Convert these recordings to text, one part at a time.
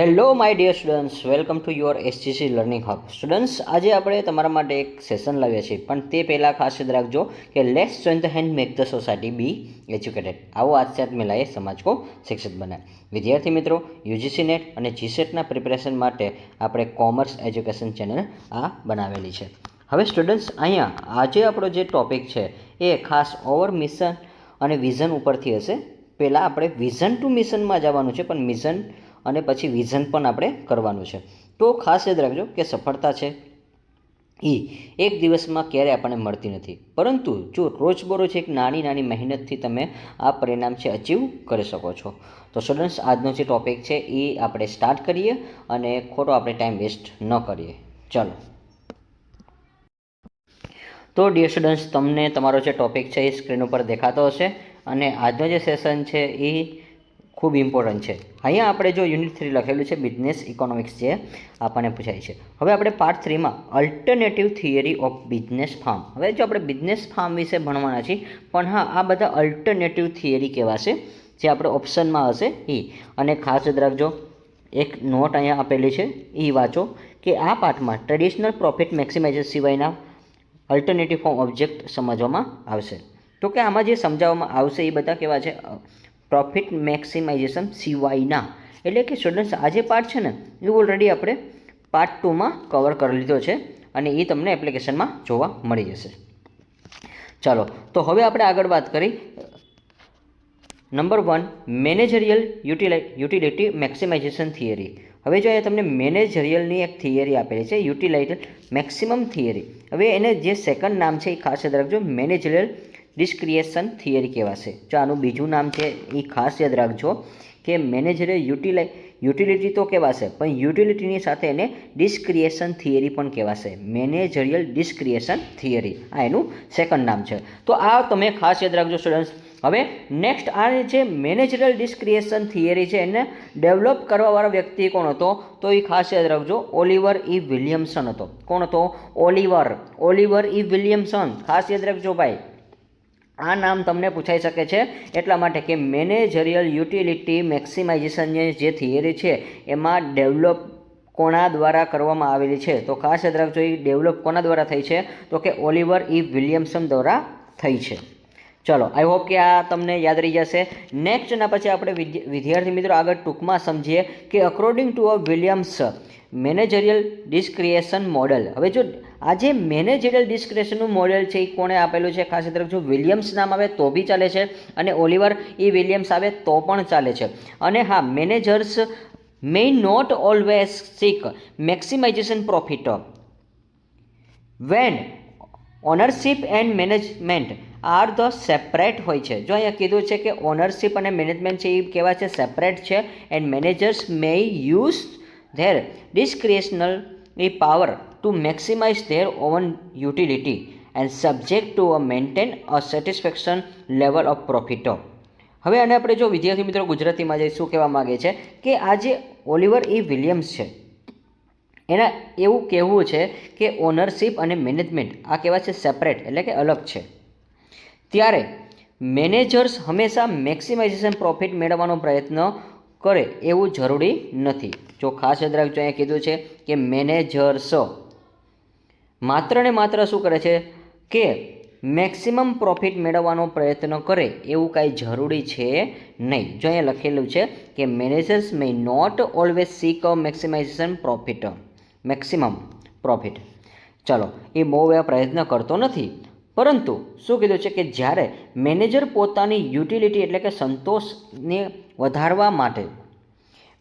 Hello my dear students, welcome to your SGC learning hub. Students, આજે આપણે તમારા માટે એક સેશન લાવ્યા છીએ, પણ તે પહેલાં ખાસ યાદ રાખજો કે let's join the hand make the society be educated. આવો आज से मिलाए समाज को शिक्षित बनाए. વિદ્યાર્થી મિત્રો, યુજીસી નેટ અને જીસેટના પ્રિપેરેશન માટે આપણે કોમર્સ એજ્યુકેશન ચેનલ આ બનાવેલી છે. હવે સ્ટુડન્ટ્સ, અહીંયા આજે આપણો જે ટોપિક છે એ ખાસ ઓવર મિશન અને વિઝન ઉપરથી હશે. પહેલાં આપણે વિઝન ટુ મિશનમાં જવાનું છે, પણ મિશન અને પછી વિઝન પણ આપણે કરવાનું છે. તો ખાસ યાદ રાખજો કે સફળતા છે એ એક દિવસમાં ક્યારેય આપણને મળતી નથી, પરંતુ જો રોજબરોજ એક નાની નાની મહેનતથી તમે આ પરિણામ છે અચીવ કરી શકો છો. તો સ્ટુડન્ટ્સ, આજનો જે ટૉપિક છે એ આપણે સ્ટાર્ટ કરીએ અને ખોટો આપણે ટાઈમ વેસ્ટ ન કરીએ. ચાલો. તો ડિયર સ્ટુડન્ટ્સ, તમને તમારો જે ટૉપિક છે એ સ્ક્રીન ઉપર દેખાતો હશે અને આજનો જે સેશન છે એ ખૂબ ઇમ્પોર્ટન્ટ છે. અહીંયા આપણે જો યુનિટ 3 લખેલું છે બિઝનેસ ઇકોનોમિક્સ, જે આપણને પૂછાય છે. હવે આપણે પાર્ટ 3માં alternative theory of business firm. હવે જો આપણે બિઝનેસ ફાર્મ વિશે ભણવાના છીએ, પણ હા, આ બધા અલ્ટરનેટિવ થિયરી કહેવાશે જે આપણે ઓપ્શનમાં હશે એ. અને ખાસ યાદ રાખજો, એક નોટ અહીંયા આપેલી છે એ વાંચો કે આ પાર્ટમાં ટ્રેડિશનલ પ્રોફિટ મેક્સિમાઇઝેશન સિવાયના અલ્ટરનેટિવ ફોર્મ ઓબ્જેક્ટ સમજવામાં આવશે. તો કે આમાં જે સમજાવવામાં આવશે એ બધા કેવા છે? પ્રોફિટ મેક્સિમાઇઝેશન સિવાયના. એટલે કે સ્ટુડન્ટ્સ, આ જે પાર્ટ છે ને એ ઓલરેડી આપણે પાર્ટ 2માં કવર કરી લીધો છે અને એ તમને એપ્લિકેશનમાં જોવા મળી જશે. ચાલો, તો હવે આપણે આગળ વાત કરી. Number 1, managerial utility maximization theory. હવે જો અહીંયા તમને મેનેજરિયલની એક થિયરી આપેલી છે, યુટિલિટી મેક્સિમમ થિયરી. હવે એને જે સેકન્ડ નામ છે એ ખાસ યાદ રાખજો, મેનેજરિયલ ડિસ્ક્રિએશન થિયરી કહેવાશે. જો આનું બીજું નામ છે એ ખાસ યાદ રાખજો કે મેનેજરિયલ યુટિલિટી તો કહેવાશે, પણ યુટિલિટીની સાથે એને ડિસ્ક્રિએશન થિયરી પણ કહેવાશે. મેનેજરિયલ ડિસ્ક્રિએશન થિયરી આ એનું સેકન્ડ નામ છે. તો આ તમે ખાસ યાદ રાખજો સ્ટુડન્ટ્સ. હવે નેક્સ્ટ, આ જે મેનેજરિયલ ડિસ્ક્રિએશન થિયરી છે એને ડેવલપ કરવાવાળો વ્યક્તિ કોણ હતો? તો એ ખાસ યાદ રાખજો, ઓલિવર ઈ વિલિયમસન હતો. કોણ હતો? ઓલિવર ઈ વિલિયમસન. ખાસ યાદ રાખજો ભાઈ, આ નામ તમને પૂછાઈ શકે છે એટલા માટે કે મેનેજરિયલ યુટિલિટી મેક્સિમાઇઝેશનની જે થિયરી છે એમાં ડેવલપ કોના દ્વારા કરવામાં આવેલી છે? તો ખાસ યાદ રાખજો, એ ડેવલપ કોના દ્વારા થઈ છે? તો કે ઓલિવર ઈ વિલિયમસન દ્વારા થઈ છે. ચલો, આઈ હોપ કે આ તમને યાદ રહી જશે. નેક્સ્ટના પછી આપણે વિદ્યાર્થી મિત્રો આગળ ટૂંકમાં સમજીએ કે according to a Williams managerial discretion model. હવે જો આ જે મેનેજરિયલ ડિસ્ક્રિએશનનું મોડેલ છે એ કોણે આપેલું છે? ખાસ તરફ જો વિલિયમ્સ નામ આવે તો બી ચાલે છે અને ઓલિવર ઈ વિલિયમ્સ આવે તો પણ ચાલે છે. અને હા, managers may not always seek maximization profit when ownership and management are the separate હોય છે. જો અહીંયા કીધું છે કે ઓનરશિપ અને મેનેજમેન્ટ છે એ કેવા છે? સેપરેટ છે. And managers may use their discretional power to maximize their own utility and subject to maintain a satisfaction level of profit. હવે આને આપણે જો વિદ્યાર્થી મિત્રો ગુજરાતીમાં જઈ શું કહેવા માગે છે કે આ જે ઓલિવર ઈ વિલિયમ્સ છે એના એવું કહેવું છે કે ઓનરશિપ અને મેનેજમેન્ટ આ કહેવાય છે સેપરેટ, એટલે કે અલગ છે. ત્યારે મેનેજર્સ હંમેશા મેક્સિમાઇઝેશન પ્રોફિટ મેળવવાનો પ્રયત્ન કરે એવું જરૂરી નથી. જો ખાસ યાદ રાખજો, અહીંયા કીધું છે કે મેનેજર્સ માત્ર ને માત્ર શું કરે છે કે મેક્સિમમ પ્રોફિટ મેળવવાનો પ્રયત્ન કરે એવું કાંઈ જરૂરી છે નહીં. જો અહીંયા લખેલું છે કે managers may not always seek maximization profit, maximum profit. ચલો, એ બહુ એવા પ્રયત્ન કરતો નથી, પરંતુ શું કીધું છે કે જ્યારે મેનેજર પોતાની યુટિલિટી એટલે કે સંતોષને વધારવા માટે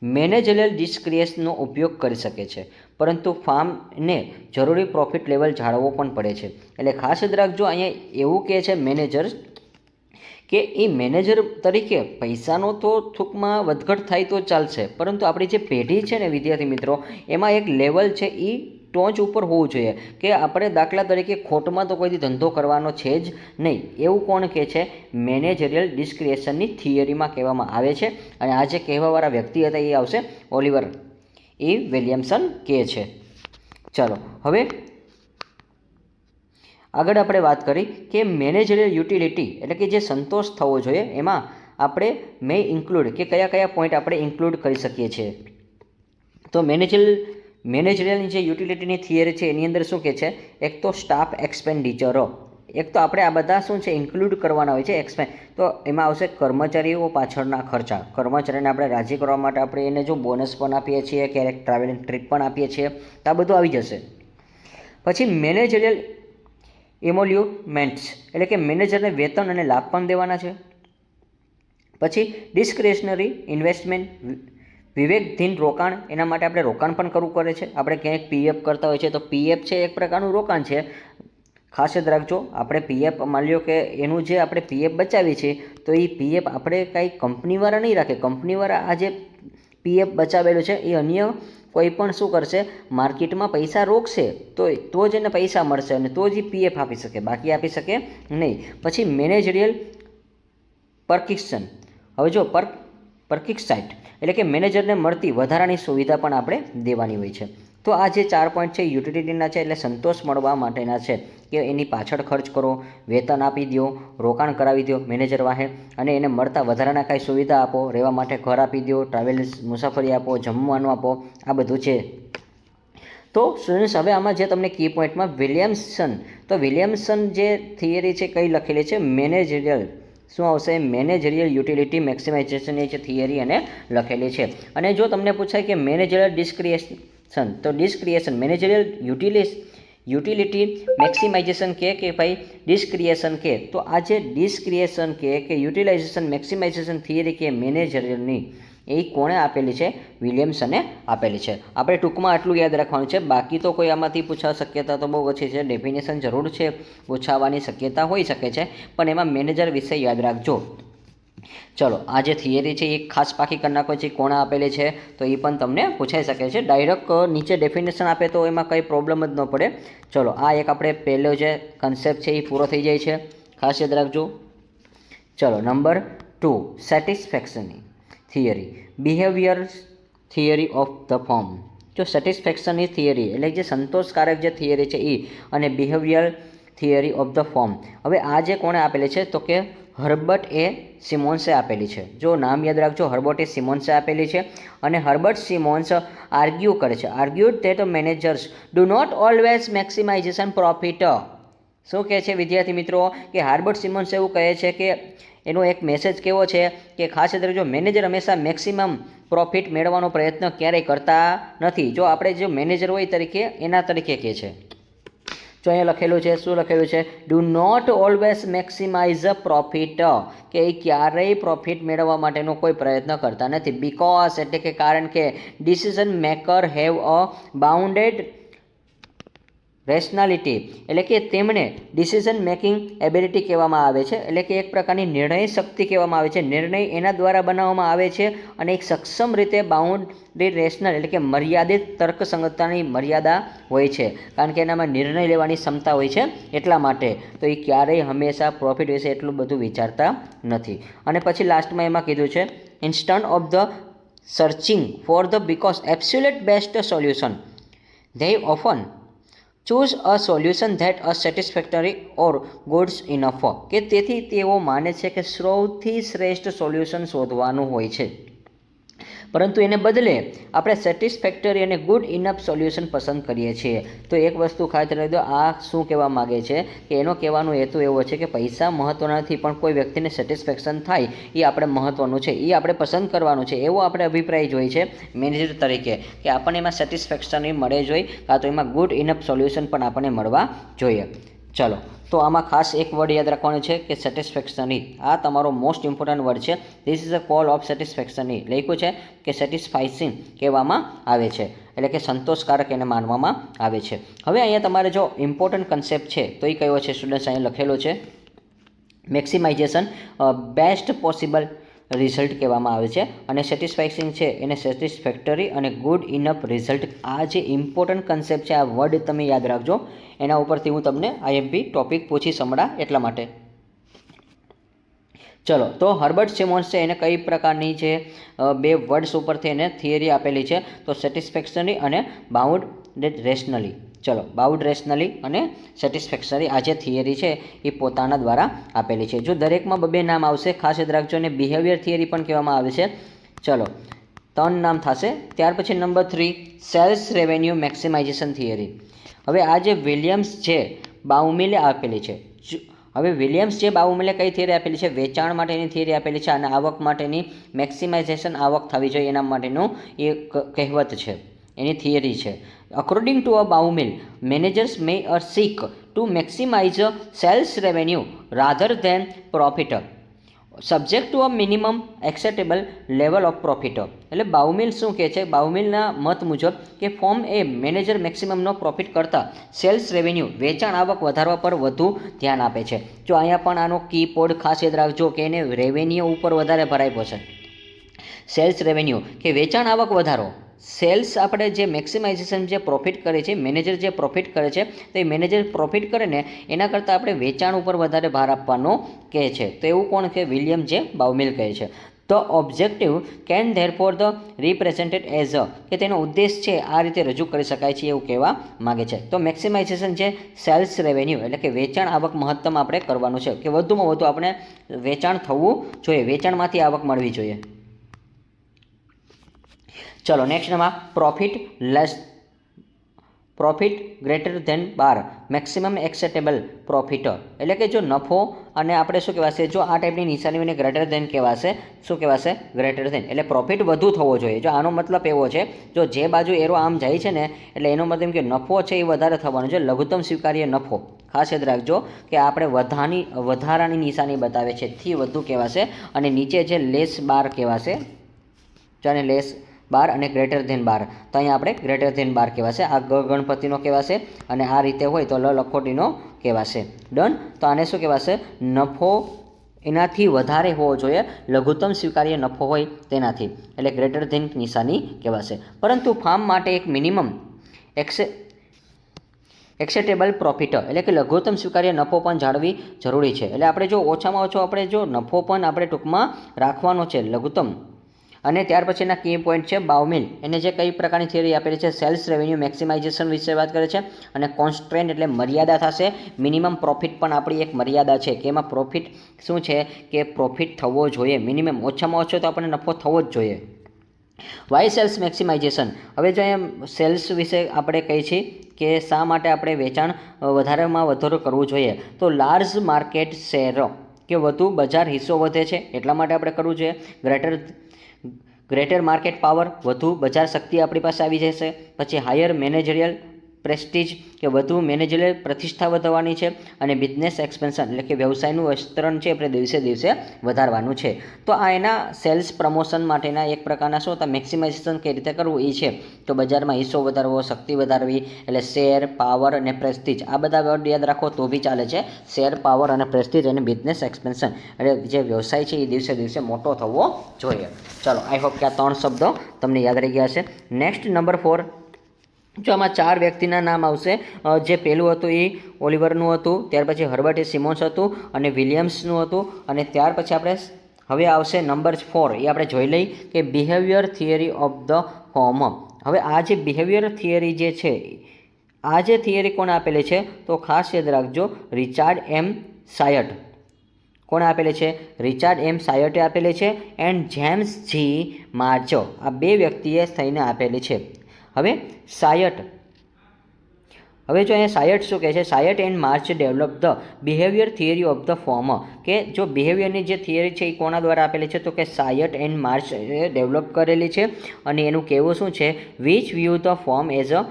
મેનેજરિયલ ડિસ્ક્રિએશનનો ઉપયોગ કરી શકે છે, પરંતુ ફાર્મને જરૂરી પ્રોફિટ લેવલ જાળવવો પણ પડે છે. એટલે ખાસ યાદ રાખજો, અહીંયા એવું કહે છે મેનેજર કે એ મેનેજર તરીકે પૈસાનો તો ટૂંકમાં વધઘટ થાય તો ચાલશે, પરંતુ આપણી જે પેઢી છે ને વિદ્યાર્થી મિત્રો, એમાં એક લેવલ છે એ ટોચ ઉપર હોવું જોઈએ કે આપણે દાખલા તરીકે ખોટમાં તો કોઈથી ધંધો કરવાનો છે જ નહીં. એવું કોણ કહે છે? મેનેજરિયલ ડિસ્ક્રિએશનની થિયરીમાં કહેવામાં આવે છે. અને આ જે કહેવાવાળા વ્યક્તિ હતા એ આવશે ઓલિવર ઈ વિલિયમસન કહે છે. ચાલો, હવે આગળ આપણે વાત કરી કે મેનેજરિયલ યુટિલિટી એટલે કે જે સંતોષ થવો જોઈએ એમાં આપણે મે ઇન્ક્લુડ કે કયા કયા પોઈન્ટ આપણે ઇન્ક્લુડ કરી શકીએ છીએ. તો મેનેજરિયલની જે યુટિલિટીની થિયરી છે એની અંદર શું કહે છે, એક તો સ્ટાફ એક્સપેન્ડિચરો, એક તો આપણે આ બધા શું છે ઇન્ક્લુડ કરવાના હોય છે તો એમાં આવશે કર્મચારીઓ પાછળના ખર્ચા. કર્મચારીને આપણે રાજી કરવા માટે આપણે એને જો બોનસ પણ આપીએ છીએ, ક્યારેક ટ્રાવેલિંગ ટ્રીપ પણ આપીએ છીએ, તો આ બધું આવી જશે. પછી મેનેજરિયલ એમોલ્યુમેન્ટ્સ એટલે કે મેનેજરને વેતન અને લાભ પણ દેવાના છે. પછી ડિસ્ક્રેશનરી ઇન્વેસ્ટમેન્ટ વિવેકધીન રોકાણ, એના માટે આપણે રોકાણ પણ કરવું પડે છે. આપણે ક્યાંક પીએફ કરતા હોય છે તો પીએફ છે એક પ્રકારનું રોકાણ છે. ખાસ યાદ રાખજો, આપણે પીએફ માની લો કે એનું જે આપણે પીએફ બચાવીએ છીએ તો એ પીએફ આપણે કાંઈ કંપનીવાળા નહીં રાખે. કંપનીવાળા આ જે પીએફ બચાવેલું છે એ અન્ય કોઈ પણ શું કરશે, માર્કેટમાં પૈસા રોકશે તો જ એને પૈસા મળશે અને તો જ એ પીએફ આપી શકે, બાકી આપી શકે નહીં. પછી મેનેજરિયલ પરકિશન, હવે જો પરકિક્સાઇટ એટલે કે મેનેજરને મળતી વધારાની સુવિધા પણ આપણે દેવાની હોય છે. તો આ જે 4 પોઈન્ટ છે યુટિલિટીના છે, એટલે સંતોષ મળવા માટેના છે કે એની પાછળ ખર્ચ કરો, વેતન આપી દો, રોકાણ કરાવી દો મેનેજર વાહે, અને એને મળતા વધારાના કાંઈ સુવિધા આપો, રહેવા માટે ઘર આપી દો, ટ્રાવેલ્સ મુસાફરી આપો, જમવાનું આપો, આ બધું છે. તો સ્ટુડન્ટ્સ હવે આમાં જે તમને કી પોઈન્ટમાં વિલિયમસન જે થિયરી છે કઈ લખેલી છે, મેનેજરિયલ શું આવશે, મેનેજરિયલ યુટિલિટી મેક્સિમાઇઝેશનની જે થિયરી એને લખેલી છે. અને જો તમને પૂછાય કે મેનેજરિયલ ડિસ્ક્રિએશન, તો ડિસ્ક્રિએશન મેનેજરિયલ યુટિલિટી મેક્સિમાઇઝેશન કે ભાઈ ડિસ્ક્રિએશન કે, તો આ જે ડિસ્ક્રિએશન કે યુટિલાઇઝેશન મેક્સિમાઇઝેશન થિયરી કે મેનેજરિયલની એ કોણે આપેલી છે, વિલિયમસને આપેલી છે. આપણે ટૂંકમાં આટલું યાદ રાખવાનું છે, બાકી તો કોઈ આમાંથી પૂછવા શક્યતા તો બહુ ઓછી છે. ડેફિનેશન જરૂર છે, પૂછાવાની શક્યતા હોઈ શકે છે, પણ એમાં મેનેજર વિશે યાદ રાખજો. ચલો, આ જે થિયરી છે એ ખાસ પાકી કરી નાખો છે, કોણે આપેલી છે તો એ પણ તમને પૂછાઈ શકે છે. ડાયરેક્ટ નીચે ડેફિનેશન આપે તો એમાં કંઈ પ્રોબ્લેમ જ ન પડે. ચલો, આ એક આપણે પહેલો જે કન્સેપ્ટ છે એ પૂરો થઈ જાય છે, ખાસ યાદ રાખજો. ચલો, નંબર 2 સેટિસ્ફેક્શનની theory, behaviour theory of the firm. જો સેટિસ્ફેક્શનની થિયરી એટલે જે સંતોષકારક જે થિયરી છે એ, અને behaviour theory of the form. હવે આ જે કોણે આપેલી છે તો કે હર્બર્ટ એ સિમોન્સે આપેલી છે. જો નામ યાદ રાખજો, હર્બર્ટ એ સિમોન્સે આપેલી છે. અને Herbert Simons argued that managers do not always maximization profit. શું કહે છે વિદ્યાર્થી મિત્રો, કે હર્બર્ટ સિમોન્સ એવું કહે છે કે એનો એક મેસેજ કેવો છે કે ખાસ યાદ રાખજો, મેનેજર હંમેશા મેક્સિમમ પ્રોફિટ મેળવવાનો પ્રયત્ન ક્યારેય કરતા નથી. જો આપણે જો મેનેજર હોય તરીકે એના તરીકે કહે છે. જો અહીંયા લખેલું છે, શું લખેલું છે, do not always maximise profit, કે એ ક્યારેય પ્રોફિટ મેળવવા માટેનો કોઈ પ્રયત્ન કરતા નથી. બીકોઝ એટલે કે કારણ કે decision maker have a bounded rationality એટલે કે તેમને ડિસિઝન મેકિંગ એબિલિટી કહેવામાં આવે છે, એટલે કે એક પ્રકારની નિર્ણય શક્તિ કહેવામાં આવે છે. નિર્ણય એના દ્વારા બનાવવામાં આવે છે અને એક સક્ષમ રીતે બાઉન્ડેડ રેશનલ એટલે કે મર્યાદિત તર્કસંગતતાની મર્યાદા હોય છે, કારણ કે એનામાં નિર્ણય લેવાની ક્ષમતા હોય છે એટલા માટે. તો એ ક્યારેય હંમેશા પ્રોફિટ વિશે એટલું બધું વિચારતા નથી. અને પછી લાસ્ટમાં એમાં કીધું છે, instant of the searching for the because absolute best solution they often choose a solution that is satisfactory or good enough, કે તેથી તેઓ માને છે કે સૌથી શ્રેષ્ઠ સોલ્યુશન શોધવાનું હોય છે, પરંતુ એને બદલે આપણે સેટિસ્ફેક્ટરી અને ગુડ ઇનફ સોલ્યુશન પસંદ કરીએ છીએ. તો એક વસ્તુ ખાસ રાખી દો, આ શું કહેવા માગે છે કે એનો કહેવાનો હેતુ એવો છે કે પૈસા મહત્ત્વના નથી, પણ કોઈ વ્યક્તિને સેટિસ્ફેક્શન થાય એ આપણે મહત્ત્વનું છે, એ આપણે પસંદ કરવાનું છે, એવો આપણે અભિપ્રાય જોઈએ છે મેનેજર તરીકે, કે આપણને એમાં સેટિસ્ફેક્શન મળે જોઈએ, કાં તો એમાં ગુડ ઇનફ સોલ્યુશન પણ આપણને મળવા જોઈએ. ચલો, તો આમાં ખાસ એક વર્ડ યાદ રાખવાનું છે કે સેટિસ્ફેક્શનની, આ તમારો મોસ્ટ ઇમ્પોર્ટન્ટ વર્ડ છે. This is a call of સેટિસ્ફેક્શનની લખ્યું છે કે સેટિસ્ફાઇસિંગ કહેવામાં આવે છે, એટલે કે સંતોષકારક એને માનવામાં આવે છે. હવે અહીંયા તમારે જો ઇમ્પોર્ટન્ટ કન્સેપ્ટ છે તો એ કયો છે સ્ટુડન્ટ્સ, અહીંયા લખેલો છે મેક્સિમાઇઝેશન બેસ્ટ પોસિબલ રિઝલ્ટ કહેવામાં આવે છે, અને સેટિસ્ફાઇસિંગ છે એને સેટિસ્ફેક્ટરી અને ગુડ ઇનફ રિઝલ્ટ. આ જે ઇમ્પોર્ટન્ટ કન્સેપ્ટ છે, આ વર્ડ તમે યાદ રાખજો, એના ઉપરથી હું તમને આઈએમપી ટોપિક પૂછીશ હમણાં એટલા માટે. ચલો, તો હર્બર્ટ સિમોન્સ છે એને કઈ પ્રકારની છે બે વર્ડ્સ ઉપરથી એને થિયરી આપેલી છે, તો સેટિસ્ફેક્શનરી અને બાઉન્ડ રેશનલી. ચલો, બાઉન્ડ રેશનલી અને સેટિસ્ફેક્શનરી આ જે થિયરી છે એ પોતાના દ્વારા આપેલી છે. જો દરેકમાં બે નામ આવશે ખાસ યાદ રાખજો, અને બિહેવિયર થિયરી પણ કહેવામાં આવે છે. ચલો, 3 નામ થશે. ત્યાર પછી number 3 cells revenue maximization theory. હવે આ જે વિલિયમ્સ છે બાઉમિલે આપેલી છે. હવે વિલિયમ્સ જે બાઉમિલે કઈ થિયરી આપેલી છે? વેચાણ માટેની થિયરી આપેલી છે અને આવક માટેની મેક્સિમાઇઝેશન, આવક થવી જોઈએ એના માટેનું એ કહેવત છે, એની થિયરી છે. According to a Baumol, managers may seek to maximize sales revenue rather than profit subject to a minimum acceptable level of profit. એટલે બાઉમિલ શું કહે છે? બાઉમિલના મત મુજબ કે ફોર્મ એ મેનેજર મેક્સિમમનો પ્રોફિટ કરતાં સેલ્સ રેવન્યુ, વેચાણ આવક વધારવા પર વધુ ધ્યાન આપે છે. જો અહીંયા પણ આનો કીપોર્ડ ખાસ યાદ રાખજો કે એને રેવન્યુ ઉપર વધારે ભરાય છે. સેલ્સ રેવન્યુ કે વેચાણ આવક વધારો. સેલ્સ આપણે જે મેક્સિમાઇઝેશન જે પ્રોફિટ કરે છે, મેનેજર જે પ્રોફિટ કરે છે, તો એ મેનેજર પ્રોફિટ કરે ને એના કરતાં આપણે વેચાણ ઉપર વધારે ભાર આપવાનો કહે છે. તો એવું કોણ કે વિલિયમ જે બાઉમિલ કહે છે. The objective can therefore the represented as કે તેનો ઉદ્દેશ છે આ રીતે રજૂ કરી શકાય છે એવું કહેવા માગે છે. તો મેક્સિમાઇઝેશન છે સેલ્સ રેવન્યુ એટલે કે વેચાણ આવક મહત્તમ આપણે કરવાનું છે કે વધુમાં વધુ આપણે વેચાણ થવું જોઈએ, વેચાણમાંથી આવક મળવી જોઈએ. ચલો next number profit greater than bar maximum acceptable profit. એટલે કે જો નફો અને આપણે શું કહેવાશે, જો આ ટાઈપની નિશાનીઓને ગ્રેટર ધેન કહેવાશે. શું કહેવાશે? Greater than. એટલે પ્રોફિટ વધુ થવો જોઈએ. જો આનો મતલબ એવો છે, જો જે બાજુ એરો આમ જાય છે ને એટલે એનો મતલબ કે નફો છે એ વધારે થવાનો છે. લઘુત્તમ સ્વીકાર્ય નફો ખાસ યાદ રાખજો કે આપણે વધારાની નિશાની બતાવે છે થી વધુ કહેવાશે અને નીચે જે લેસ બાર કહેવાશે. જો આને લેસ બાર અને ગ્રેટર ધેન બાર, તો અહીંયા આપણે ગ્રેટર ધેન બાર કહેવાશે. આ ગણપતિનો કહેવાશે અને આ રીતે હોય તો લખોટીનો કહેવાશે. ડન. તો આને શું કહેવાશે? નફો એનાથી વધારે હોવો જોઈએ, લઘુત્તમ સ્વીકાર્ય નફો હોય તેનાથી, એટલે ગ્રેટર ધેન નિશાની કહેવાશે. પરંતુ ફાર્મ માટે એક મિનિમમ એક્સેપ્ટેબલ પ્રોફિટ એટલે કે લઘુત્તમ સ્વીકાર્ય નફો પણ જાળવી જરૂરી છે. એટલે આપણે જો ઓછામાં ઓછો આપણે જો નફો પણ આપણે ટૂંકમાં રાખવાનો છે, લઘુત્તમ. અને ત્યાર પછીના કી પોઈન્ટ છે બાઉમિલ. એને જે કઈ પ્રકારની થિયરી આપેલી છે? સેલ્સ રેવન્યુ મેક્સિમાઇઝેશન વિશે વાત કરે છે અને કોન્સ્ટ્રેન્ટ એટલે મર્યાદા થશે. મિનિમમ પ્રોફિટ પણ આપણી એક મર્યાદા છે કે એમાં પ્રોફિટ શું છે કે પ્રોફિટ થવો જોઈએ, મિનિમમ ઓછામાં ઓછો તો આપણને નફો થવો જ જોઈએ. Why sales maximization. હવે જો અહીંયા સેલ્સ વિશે આપણે કહીએ છીએ કે શા માટે આપણે વેચાણ વધારેમાં વધારો કરવું જોઈએ, તો લાર્જ માર્કેટ શેર કે વધુ બજાર હિસ્સો વધે છે એટલા માટે આપણે કરવું જોઈએ. ગ્રેટર માર્કેટ પાવર, વધુ બજાર શક્તિ આપણી પાસે આવી જશે. પછી હાયર મેનેજરિયલ પ્રેસ્ટીજ કે વધુ મેનેજરિયલ પ્રતિષ્ઠા વધવાની છે. અને બિઝનેસ એક્સપેન્શન એટલે કે વ્યવસાયનું વિસ્તરણ છે આપણે દિવસે દિવસે વધારવાનું છે. તો આ એના સેલ્સ પ્રમોશન માટેના એક પ્રકારના શું હતા? મેક્સિમાઇઝેશન કઈ રીતે કરવું એ છે. તો બજારમાં હિસ્સો વધારવો, શક્તિ વધારવી, એટલે શેર, પાવર અને પ્રેસ્ટીજ. આ બધા વર્ડ યાદ રાખો તો બી ચાલે છે. શેર, પાવર અને પ્રેસ્ટીજ અને બિઝનેસ એક્સપેન્શન એટલે જે વ્યવસાય છે એ દિવસે દિવસે મોટો થવો જોઈએ. ચાલો, આઈ હોપ કે આ 3 શબ્દો તમને યાદ રહી ગયા છે. Next number 4. જો આમાં 4 વ્યક્તિના નામ આવશે. જે પહેલું હતું એ ઓલિવરનું હતું, ત્યાર પછી હર્બર્ટ એ સિમોન્સ હતું અને વિલિયમ્સનું હતું. અને ત્યાર પછી આપણે હવે આવશે નંબર 4. એ આપણે જોઈ લઈ કે behaviour theory of the form. હવે આ જે બિહેવિયર થિયરી જે છે, આ જે થિયરી કોણે આપેલી છે? તો ખાસ યાદ રાખજો, રિચાર્ડ એમ સાયટ. કોણે આપેલી છે? રિચાર્ડ એમ સાયટે આપેલી છે એન્ડ જેમ્સ જી માર્ચો. આ 2 વ્યક્તિએ થઈને આપેલી છે. હવે સાયટ, હવે જો અહીંયા સાયટ શું કહે છે? Cyert and March develop the behaviour theory of the firm. કે જો બિહેવિયરની જે થિયરી છે એ કોના દ્વારા આપેલી છે? તો કે સાયટ એન્ડ માર્ચ ડેવલપ કરેલી છે. અને એનું કહેવું શું છે? Which view the firm as a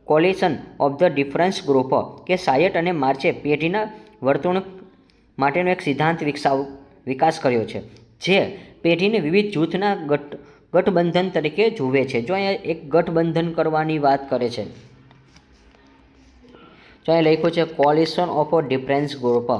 coalition of the difference group. કે સાયટ અને માર્ચે પેઢીના વર્તણૂક માટેનો એક સિદ્ધાંત વિકાસ કર્યો છે જે પેઢીને વિવિધ જૂથના ગઠબંધન તરીકે જુએ છે. જો અહીંયા એક ગઠબંધન કરવાની વાત કરે છે. જો અહીંયા લખ્યું છે coalition of difference group.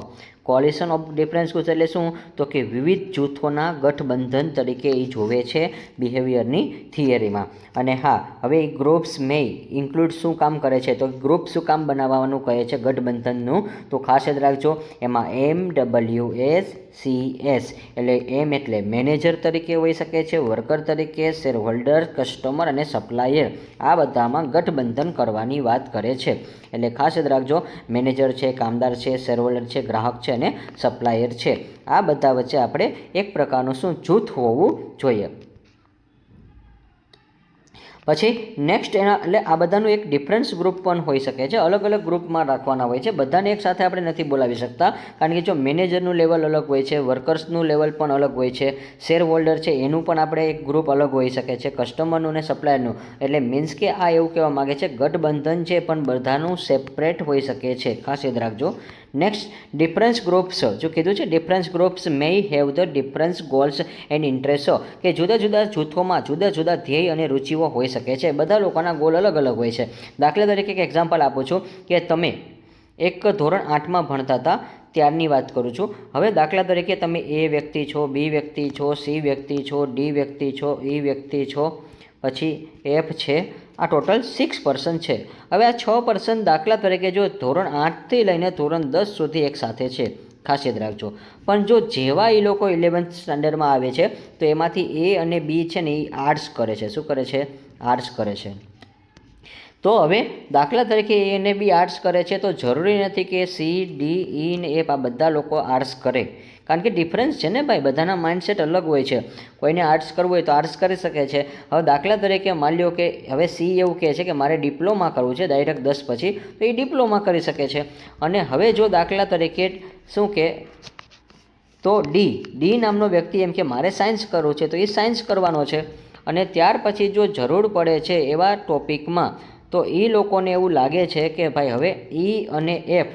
Coalition of difference group એટલે શું? તો કે વિવિધ જૂથોના ગઠબંધન તરીકે એ જોવે છે બિહેવિયરની થિયરીમાં. અને હા, હવે એ ગ્રુપ્સ મે ઇન્ક્લુડ શું કામ કરે છે? તો ગ્રુપ શું કામ બનાવવાનું કહે છે ગઠબંધનનું? તો ખાસ યાદ રાખજો, એમાં MWSCS એટલે એમ એટલે મેનેજર તરીકે હોઈ શકે છે, વર્કર તરીકે, શેર હોલ્ડર, કસ્ટમર અને સપ્લાયર. આ બધામાં ગઠબંધન કરવાની વાત કરે છે. એટલે ખાસ યાદ રાખજો, મેનેજર છે, કામદાર છે, શેર હોલ્ડર છે, ગ્રાહક છે અને સપ્લાયર છે. આ બધા વચ્ચે આપણે એક પ્રકારનું શું જૂથ હોવું જોઈએ. પછી નેક્સ્ટ એના એટલે આ બધાનું એક ડિફરન્સ ગ્રુપ પણ હોઈ શકે છે, અલગ અલગ ગ્રુપમાં રાખવાના હોય છે, બધાને એક સાથે આપણે નથી બોલાવી શકતા, કારણ કે જો મેનેજરનું લેવલ અલગ હોય છે, વર્કર્સનું લેવલ પણ અલગ હોય છે, શેર હોલ્ડર છે એનું પણ આપણે એક ગ્રુપ અલગ હોઈ શકે છે, કસ્ટમરનું અને સપ્લાયરનું, એટલે મીન્સ કે આ એવું કહેવા માગે છે ગઠબંધન છે પણ બધાનું સેપરેટ હોઈ શકે છે, ખાસ યાદ રાખજો. નેક્સ્ટ ડિફરન્સ ગ્રુપ્સ, જો કીધું છે difference groups may have the difference goals and ઇન્ટરેસ્ટો, કે જુદા જુદા જૂથોમાં જુદા જુદા ધ્યેય અને રુચિઓ હોઈ શકે છે, બધા લોકોના ગોલ અલગ અલગ હોય છે. દાખલા તરીકે એક એક્ઝામ્પલ આપું છું કે તમે એક ધોરણ 8માં ભણતા હતા ત્યારની વાત કરું છું. હવે દાખલા તરીકે તમે એ વ્યક્તિ છો, બી વ્યક્તિ છો, સી વ્યક્તિ છો, ડી વ્યક્તિ છો, ઈ વ્યક્તિ છો, પછી એફ છે, આ ટોટલ 6 પર્સન છે. હવે આ 6 પર્સન દાખલા તરીકે જો ધોરણ 8થી લઈને ધોરણ 10 સુધી એક સાથે છે, ખાસ યાદ રાખજો. પણ જો જેવા એ લોકો 11th સ્ટાન્ડર્ડમાં આવે છે તો એમાંથી એ અને બી છે ને એ આર્ટ્સ કરે છે. શું કરે છે? આર્ટ્સ કરે છે. તો હવે દાખલા તરીકે એ અને બી આર્ટ્સ કરે છે તો જરૂરી નથી કે સી, ડી, ઈ ને એફ આ બધા લોકો આર્ટ્સ કરે, કારણ કે ડિફરન્સ છે ને ભાઈ, બધાના માઇન્ડસેટ અલગ હોય છે. કોઈને આર્ટ્સ કરવું હોય તો આર્ટ્સ કરી શકે છે. હવે દાખલા તરીકે માની લો કે હવે સી એવું કહે છે કે મારે ડિપ્લોમા કરવું છે ડાયરેક્ટ 10 પછી, તો એ ડિપ્લોમા કરી શકે છે. અને હવે જો દાખલા તરીકે શું કે તો ડી નામનો વ્યક્તિ એમ કે મારે સાયન્સ કરવું છે તો એ સાયન્સ કરવાનો છે. અને ત્યાર પછી જો જરૂર પડે છે એવા ટોપિકમાં તો એ લોકોને એવું લાગે છે કે ભાઈ હવે ઈ અને એફ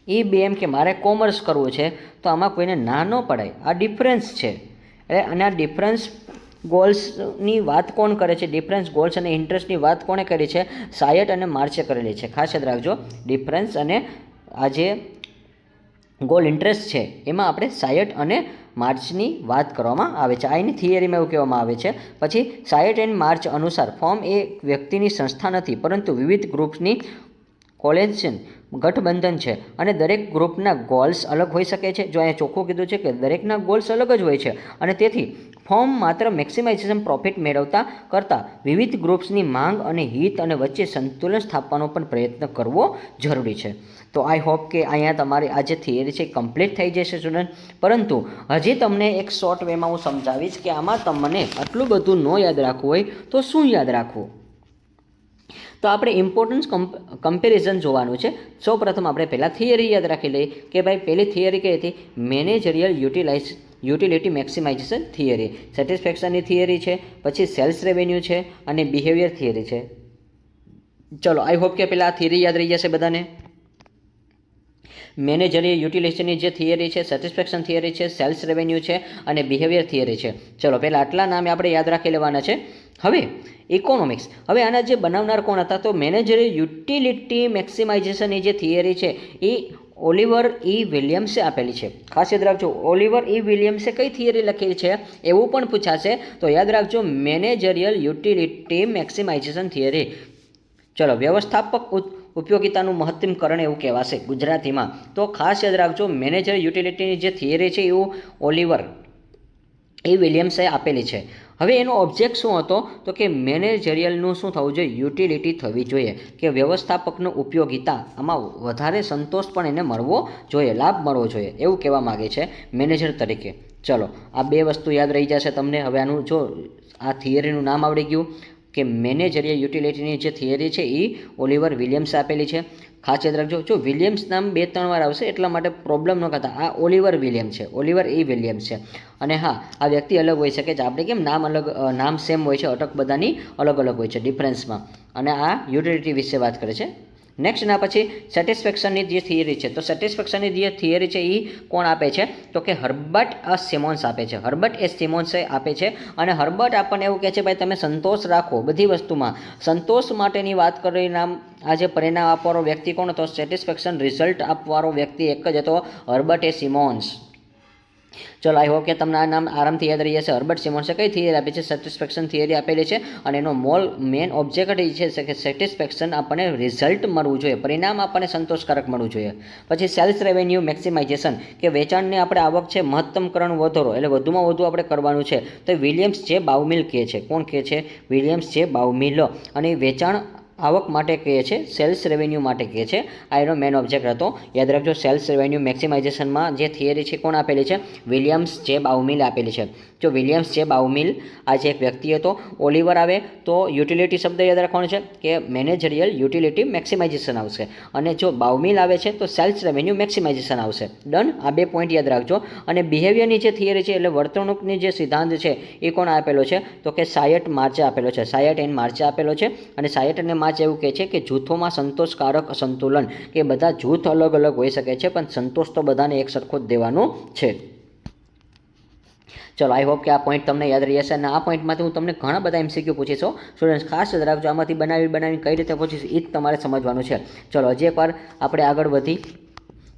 એ બે એમ કે મારે કોમર્સ કરવું છે, તો આમાં કોઈને ના ન પડાય. આ ડિફરન્સ છે. અને આ ડિફરન્સ ગોલ્સની વાત કોણ કરે છે? ડિફરન્સ ગોલ્સ અને ઇન્ટરેસ્ટની વાત કોણે કરી છે? સાયટ અને માર્ચે કરેલી છે. ખાસ યાદ રાખજો, ડિફરન્સ અને આ જે ગોલ ઇન્ટરેસ્ટ છે એમાં આપણે સાયટ અને માર્ચની વાત કરવામાં આવે છે. આ એની થિયરીમાં એવું કહેવામાં આવે છે. પછી સાયટ એન્ડ માર્ચ અનુસાર ફોર્મ એ વ્યક્તિની સંસ્થા નથી પરંતુ વિવિધ ગ્રુપ્સની કોલેશન ગઠબંધન છે, અને દરેક ગ્રુપના ગોલ્સ અલગ હોઈ શકે છે. જો અહીંયા ચોખ્ખું કીધું છે કે દરેકના ગોલ્સ અલગ જ હોય છે, અને તેથી ફોર્મ માત્ર મેક્સિમાઇઝેશન પ્રોફિટ મેળવતા કરતાં વિવિધ ગ્રુપ્સની માંગ અને હિત અને વચ્ચે સંતુલન સ્થાપવાનો પણ પ્રયત્ન કરવો જરૂરી છે. તો આઈ હોપ કે અહીંયા તમારી આ જે થિયરી છે કમ્પ્લીટ થઈ જશે સ્ટુડન્ટ. પરંતુ હજી તમને એક શોર્ટ વેમાં હું સમજાવીશ કે આમાં તમને આટલું બધું ન યાદ રાખવું હોય તો શું યાદ રાખવું. તો આપણે ઇમ્પોર્ટન્સ કમ્પેરિઝન જોવાનું છે. સૌપ્રથમ આપણે પહેલાં થિયરી યાદ રાખી લઈએ કે ભાઈ પહેલી થિયરી કઈ હતી? Managerial utility maximization theory. સેટિસ્ફેક્શનની થિયરી છે, પછી સેલ્સ રેવન્યુ છે અને બિહેવિયર થિયરી છે. ચલો આઈ હોપ કે પહેલાં આ થિયરી યાદ રહી જશે બધાને. મેનેજરિયલ યુટિલિટીની જે થિયરી છે, સેટિસ્ફેક્શન થિયરી છે, સેલ્સ રેવન્યુ છે અને બિહેવિયર થિયરી છે. ચલો પહેલાં આટલા નામે આપણે યાદ રાખી લેવાના છે. હવે ઇકોનોમિક્સ, હવે આના જે બનાવનાર કોણ હતા? તો મેનેજરિયલ યુટિલિટી મેક્સિમાઇઝેશનની જે થિયરી છે એ ઓલિવર ઈ વિલિયમ્સે આપેલી છે. ખાસ યાદ રાખજો, ઓલિવર ઈ વિલિયમ્સે કઈ થિયરી લખેલી છે એવું પણ પૂછાશે, તો યાદ રાખજો મેનેજરિયલ યુટિલિટી મેક્સિમાઇઝેશન થિયરી. ચલો વ્યવસ્થાપક ઉપયોગિતાનું મહત્તમકરણ એવું કહેવાશે ગુજરાતીમાં. તો ખાસ યાદ રાખજો મેનેજર યુટિલિટીની જે થિયરી છે એવું ઓલિવર એ વિલિયમ્સે આપેલી છે. હવે એનો ઓબ્જેક્ટ શું હતો? તો કે મેનેજરિયલનું શું થવું જોઈએ? યુટિલિટી થવી જોઈએ, કે વ્યવસ્થાપકનો ઉપયોગિતા આમાં વધારે સંતોષ પણ એને મળવો જોઈએ, લાભ મળવો જોઈએ એવું કહેવા માગે છે મેનેજર તરીકે. ચલો આ બે વસ્તુ યાદ રહી જશે તમને. હવે આનું જો આ થિયરીનું નામ આવડી ગયું કે મેનેજરિયલ યુટિલિટીની જે થિયરી છે એ ઓલિવર વિલિયમ્સ આપેલી છે. ખાસ યાદ રાખજો, જો વિલિયમ્સ નામ 2-3 વાર આવશે એટલા માટે પ્રોબ્લેમ ન કરતા. આ ઓલિવર વિલિયમ છે, ઓલિવર ઈ વિલિયમ્સ છે. અને હા, આ વ્યક્તિ અલગ હોઈ શકે છે. આપણે કેમ નામ સેમ હોય છે, અટક બધાની અલગ અલગ હોય છે ડિફરન્સમાં. અને આ યુટિલિટી વિશે વાત કરે છે. નેક્સ્ટ એના પછી સેટિસ્ફેક્શનની જે થિયરી છે, તો સેટિસ્ફેક્શનની જે થિયરી છે એ કોણ આપે છે? તો કે હર્બર્ટ સિમોન્સ આપે છે. હર્બર્ટ સિમોન્સે આપે છે. અને હર્બર્ટ આપણને એવું કહે છે ભાઈ તમે સંતોષ રાખો બધી વસ્તુમાં. સંતોષ માટેની વાત કરી નામ આ જે પરિણામ આપવાનો વ્યક્તિ કોણ હતો? સેટિસ્ફેક્શન રિઝલ્ટ આપવાનો વ્યક્તિ એક જ હતો, હર્બર્ટ સિમોન્સ. ચલો આઈ હોપ કે તમને આ નામ આરામથી યાદ રહી જશે. હર્બર્ટ સિમોન્સે કઈ થિયરી આપી છે? સેટિસ્ફેક્શન થિયરી આપેલી છે. અને એનો મેન ઓબ્જેક્ટ એ છે કે સેટિસ્ફેક્શન આપણને રિઝલ્ટ મળવું જોઈએ, પરિણામ આપણને સંતોષકારક મળવું જોઈએ. પછી સેલ્સ રેવન્યુ મેક્સિમાઇઝેશન, કે વેચાણની આપણે આવક છે મહત્તમકરણ વધારો, એટલે વધુમાં વધુ આપણે કરવાનું છે. તો વિલિયમ્સ જે બાઉમિલ કહે છે. કોણ કહે છે? વિલિયમ્સ જે બાઉમિલ. અને વેચાણ આવક માટે કહે છે, સેલ્સ રેવન્યુ માટે કહે છે. આ એનો મેન ઓબ્જેક્ટ હતો. યાદ રાખજો, સેલ્સ રેવન્યુ મેક્સિમાઇઝેશનમાં જે થિયરી છે કોણ આપેલી છે? વિલિયમ્સ જે બાઉમિલ આપેલી છે. જો વિલિયમ્સ જે બાઉમિલ આ જે એક વ્યક્તિ હતો. ઓલિવર આવે તો યુટિલિટી શબ્દ યાદ રાખવાનો છે કે મેનેજરિયલ યુટિલિટી મેક્સિમાઇઝેશન આવશે, અને જો બાઉમિલ આવે છે તો સેલ્સ રેવન્યુ મેક્સિમાઇઝેશન આવશે. ડન. આ 2 પોઈન્ટ યાદ રાખજો. અને બિહેવિયરની જે થિયરી છે એટલે વર્તણૂકની જે સિદ્ધાંત છે એ કોણ આપેલો છે? તો કે સાયટ માર્ચે આપેલો છે. સાયટ એન્ડ માર્ચે આપેલો છે. અને સાયટ અને માર્ચ એવું કહે છે કે જૂથોમાં સંતોષકારક અસંતુલન, કે બધા જૂથ અલગ અલગ હોઈ શકે છે પણ સંતોષ તો બધાને એક સરખો જ દેવાનો છે. ચલો, આઈ હોપ કે આ પોઈન્ટ તમને યાદ રહી હશે. અને આ પોઈન્ટમાંથી હું તમને ઘણા બધા MCQ પૂછીશું. સ્ટુડન્ટ્સ ખાસ યાદ રાખજો, આમાંથી બનાવી કઈ રીતે પૂછીશ એ જ તમારે સમજવાનું છે. ચલો, હજી એકવાર આપણે આગળ વધી.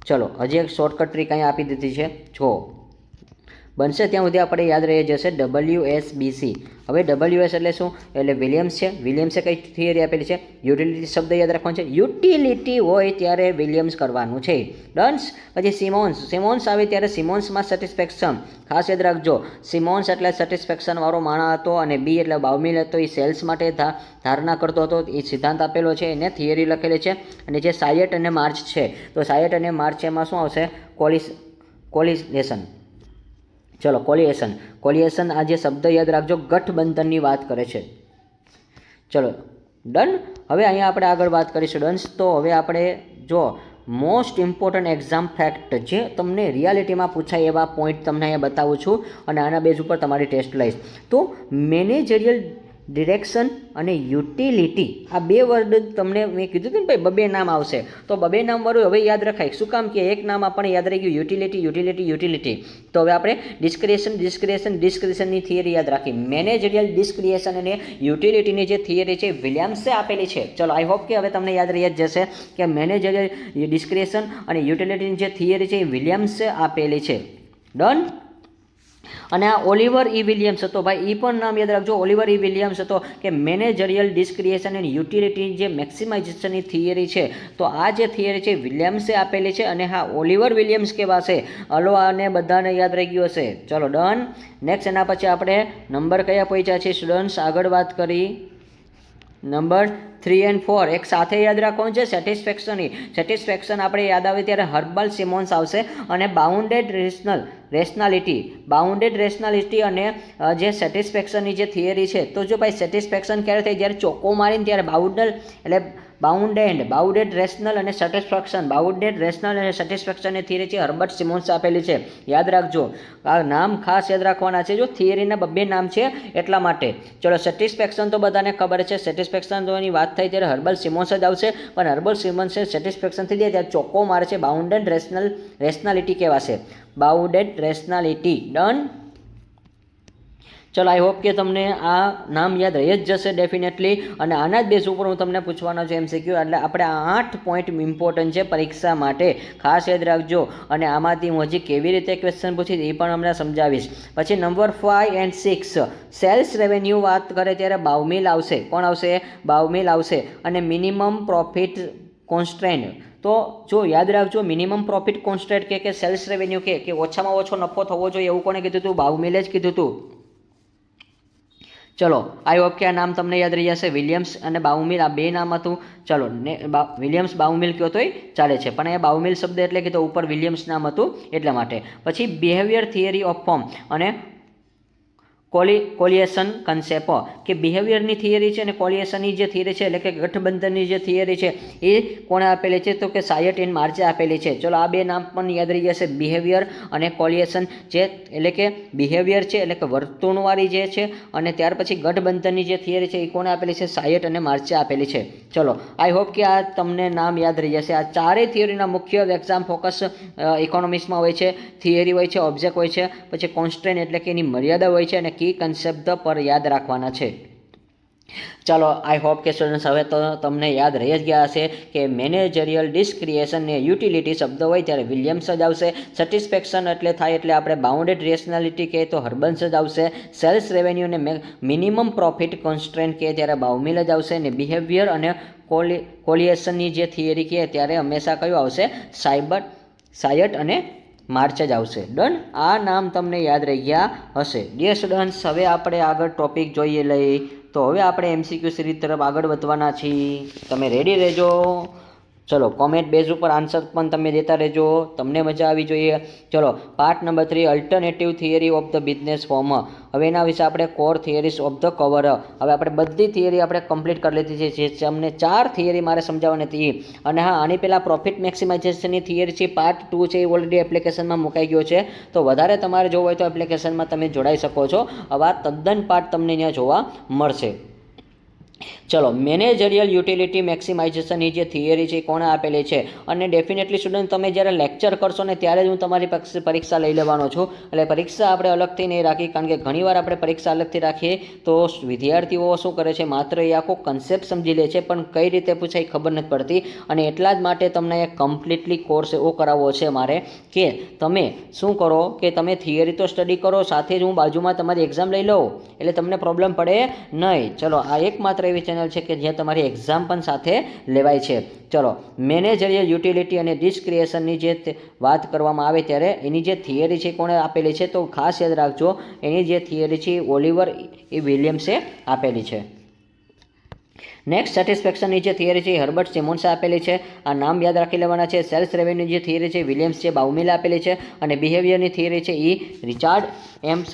ચલો, હજી એક શોર્ટકટ ટ્રીક અહીંયા આપી દીધી છે. જો બનશે ત્યાં સુધી આપણે યાદ રહી જશે WSBC. હવે WS એટલે શું? એટલે વિલિયમ્સ છે. વિલિયમ્સે કઈ થિયરી આપેલી છે? યુટિલિટી શબ્દ યાદ રાખવાનો છે. યુટિલિટી હોય ત્યારે વિલિયમ્સ કરવાનું છે. ડન્સ. પછી સિમોન્સ આવે ત્યારે સિમોન્સમાં સેટિસ્ફેક્શન. ખાસ યાદ રાખજો, સિમોન્સ એટલે સેટિસ્ફેક્શન વાળો માણસ હતો, અને બી એટલે બાઉમિલ હતો, એ સેલ્સ માટે ધારણા કરતો હતો. એ સિદ્ધાંત આપેલો છે, એને થિયરી લખેલી છે. અને જે સાયટ અને માર્ચ છે, તો સાયટ અને માર્ચ એમાં શું આવશે? કોલિએશન. ચલો, કોલિએશન આ જે શબ્દ યાદ રાખજો, ગઠબંધનની વાત કરે છે. ચલો, ડન. હવે અહીંયા આપણે આગળ વાત કરીશું. ડન્સ. તો હવે આપણે જો મોસ્ટ ઇમ્પોર્ટન્ટ એક્ઝામ ફેક્ટ જે તમને રિયાલિટીમાં પૂછાય એવા પોઈન્ટ તમને અહીંયા બતાવું છું, અને આના બેઝ ઉપર તમારી ટેસ્ટ લઈશ. તો મેનેજરિયલ ડિરેક્શન અને યુટિલિટી, આ 2 વર્ડ તમને મેં કીધું હતું ને ભાઈ, 2 નામ આવશે. તો 2 નામ વાળું હવે યાદ રખાય. શું કામ? કે એક નામ આપણને યાદ રહી ગયું, યુટિલિટી. તો હવે આપણે ડિસ્ક્રિએશનની થિયરી યાદ રાખી. મેનેજરિયલ ડિસ્ક્રિએશન અને યુટિલિટીની જે થિયરી છે વિલિયમ્સે આપેલી છે. ચલો, આઈ હોપ કે હવે તમને યાદ રહી જ જશે કે મેનેજરિયલ ડિસ્ક્રિએશન અને યુટિલિટીની જે થિયરી છે એ વિલિયમ્સે આપેલી છે. ડન. અને આ ઓલિવર ઈ વિલિયમ્સ હતો ભાઈ, એ પણ નામ યાદ રાખજો. ઓલિવર ઈ વિલિયમ્સ હતો કે મેનેજરિયલ ડિસ્ક્રિએશન એન્ડ યુટિલિટી જે મેક્સિમાઇઝેશનની થિયરી છે, તો આ જે થિયરી છે વિલિયમ્સે આપેલી છે. અને હા, ઓલિવર વિલિયમ્સ કેવા છે? હલો, આને બધાને યાદ રહી ગયું હશે. ચલો, ડન. નેક્સ્ટ એના પછી આપણે નંબર કયા પહોંચ્યા છે સ્ટુડન્ટ્સ? આગળ વાત કરી નંબર 3 અને 4 એક સાથે યાદ રાખવાનું છે. સેટિસ્ફેક્શન આપણે યાદ આવે ત્યારે હર્બલ સિમોન્સ આવશે. અને બાઉન્ડેડ રેશનાલિટી અને જે સેટિસ્ફેક્શનની જે થિયરી છે, તો જો ભાઈ સેટિસ્ફેક્શન ક્યારે થાય? જ્યારે ચોખ્ખો મારીને ત્યારે બાઉન્ડેડ રેશનલ અને સેટિસ્ફેક્શનની થિયરી છે હર્બર્ટ સિમોન્સ આપેલી છે. યાદ રાખજો, આ નામ ખાસ યાદ રાખવાના છે. જો થિયરીના 2 નામ છે એટલા માટે. ચલો, સેટિસ્ફેક્શન તો બધાને ખબર છે. સેટિસ્ફેક્શનની વાત થાય ત્યારે હર્બલ સિમોન્સ જ આવશે. પણ હર્બલ સિમોન્સે સેટિસ્ફેક્શન થઈ જાય ત્યારે ચોખ્ખો મારે છે. બાઉન્ડેડ રેશનાલિટી કેવા છે? બાઉન્ડેડ રેશનાલિટી. ડન. ચલો, આઈ હોપ કે તમને આ નામ યાદ રહી જ જશે ડેફિનેટલી. અને આના જ બેઝ ઉપર હું તમને પૂછવાનો છું MCQ. એટલે આપણે 8 પોઈન્ટ ઇમ્પોર્ટન્ટ છે પરીક્ષા માટે, ખાસ યાદ રાખજો. અને આમાંથી હું હજી કેવી રીતે ક્વેશ્ચન પૂછીશ એ પણ હમણાં સમજાવીશ. પછી નંબર 5 અને 6 સેલ્સ રેવન્યુ વાત કરે ત્યારે બાઉમિલ આવશે. કોણ આવશે? બાઉમિલ આવશે. અને મિનિમમ પ્રોફિટ કોન્સ્ટ્રેન્ટ. તો જો યાદ રાખજો, મિનિમમ પ્રોફિટ કોન્સ્ટ્રેન્ટ કે સેલ્સ રેવન્યુ કે ઓછામાં ઓછો નફો થવો જોઈએ, એવું કોણે કીધું હતું? બાઉમિલે જ કીધું હતું. ચલો, આઈ હોપ કે આ નામ તમને યાદ રહી જશે. વિલિયમ્સ અને બાઉમિલ, આ 2 નામ હતું. ચલો, વિલિયમ્સ બાઉમિલ કહો તોય ચાલે છે, પણ અહીંયા બાઉમિલ શબ્દ એટલે કે તો ઉપર વિલિયમ્સ નામ હતું એટલા માટે. પછી બિહેવિયર થિયરી ઓફ ફોર્મ અને કોલિએશન કન્સેપ્ટ, કે બિહેવિયરની થિયરી છે અને કોલિએશનની જે થિયરી છે એટલે કે ગઠબંધનની જે થિયરી છે એ કોણે આપેલી છે? તો કે સાયટ એન્ડ માર્ચે આપેલી છે. ચલો, આ 2 નામ પણ યાદ રહી જશે, બિહેવિયર અને કોલિએશન. જે એટલે કે બિહેવિયર છે એટલે કે વર્તણવાળી જે છે, અને ત્યાર પછી ગઠબંધનની જે થિયરી છે એ કોણે આપેલી છે? સાયટ અને માર્ચે આપેલી છે. ચલો, આઈ હોપ કે આ તમને નામ યાદ રહી જશે. આ 4 થિયરીના મુખ્ય એક્ઝામ ફોકસ ઇકોનોમિક્સમાં હોય છે. થિયરી હોય છે, ઓબ્જેક્ટ હોય છે, પછી કોન્સ્ટ્રેન્ટ એટલે કે એની મર્યાદા હોય છે, અને કી કન્સેપ્ટ પર યાદ રાખવાના છે. ચાલો, આઈ હોપ કે સ્ટુડન્ટ્સ હવે તો તમને યાદ રહી જ ગયા હશે કે મેનેજરિયલ ડિસ્ક્રિએશન ને યુટિલિટી શબ્દ હોય ત્યારે વિલિયમ્સ જ આવશે. સેટિસ્ફેક્શન એટલે થાય એટલે આપણે બાઉન્ડેડ રેશનાલિટી કહે તો હર્બન્સ જ આવશે. સેલ્સ રેવન્યુ ને મિનિમમ પ્રોફિટ કોન્સ્ટ્રેન્ટ કહે ત્યારે બાઉમિલ જ આવશે. ને બિહેવિયર અને કોલિએશનની જે થિયરી કહે ત્યારે હંમેશા કયું આવશે? સાયટ અને માર્ચ જ આવશે. ડન. આ નામ તમને યાદ રહી ગયા હશે. ડિયર સ્ટુડન્ટ્સ, હવે આપણે આગળ ટોપિક જોઈએ લઈ તો હવે આપણે MCQ સિરીઝ તરફ આગળ વધવાના છીએ. તમે રેડી રહેજો. ચલો કોમેન્ટ બેઝ ઉપર આન્સર પણ તમે દેતા રહેજો, તમને મજા આવી જોઈએ. ચલો part number 3 alternative theory of the business form. હવે એના વિશે આપણે core theories of the cover. હવે આપણે બધી થિયરી આપણે કમ્પ્લીટ કરી લીધી છે. જે અમને 4 થિયરી મારે સમજાવવાની હતી. અને હા, આની પહેલાં પ્રોફિટ મેક્સિમાઇઝેશનની થિયરી છે, પાર્ટ 2 છે, એ ઓલરેડી એપ્લિકેશનમાં મુકાઈ ગયો છે. તો વધારે તમારે જોવું હોય તો એપ્લિકેશનમાં તમે જોડાઈ શકો છો. આવા તદ્દન પાર્ટ તમને અહીંયા જોવા મળશે. ચલો મેનેજરિયલ યુટિલિટી મેક્સિમાઇઝેશનની જે થિયરી છે કોણે આપેલી છે, અને ડેફિનેટલી સ્ટુડન્ટ તમે જ્યારે લેક્ચર કરશો ને ત્યારે જ હું તમારી પરીક્ષા લઈ લેવાનો છું. એટલે પરીક્ષા આપણે અલગથી નહીં રાખી, કારણ કે ઘણીવાર આપણે પરીક્ષા અલગથી રાખીએ તો વિદ્યાર્થીઓ શું કરે છે, માત્ર એ આખો કન્સેપ્ટ સમજી લે છે, પણ કઈ રીતે પૂછાય ખબર નથી પડતી. અને એટલા જ માટે તમને એક કમ્પ્લીટલી કોર્સ એવો કરાવવો છે મારે કે તમે શું કરો કે તમે થિયરી તો સ્ટડી કરો, સાથે જ હું બાજુમાં તમારી એક્ઝામ લઈ લઉં, એટલે તમને પ્રોબ્લેમ પડે નહીં. ચલો આ એકમાત્ર એવી ચેનલ છે કે જ્યાં તમારી એક્ઝામ પણ સાથે લેવાય છે. ચલો મેનેજરિયલ યુટિલિટી અને રિસ્ક ક્રિએશનની જે વાત કરવામાં આવે ત્યારે એની જે થિયરી છે કોણે આપેલી છે, તો ખાસ યાદ રાખજો, એની જે થિયરી છે ઓલિવર એ વિલિયમ્સે આપેલી છે. નેક્સ્ટ સેટિસ્ફેક્શનની જે થિયરી છે હર્બર્ટ સિમોન્સે આપેલી છે. આ નામ યાદ રાખી લેવાના છે. સેલ્સ રેવન્યુ જે થિયરી છે વિલિયમ્સ છે બાઉમિલે આપેલી છે. અને બિહેવિયરની થિયરી છે એ રિચાર્ડ એમ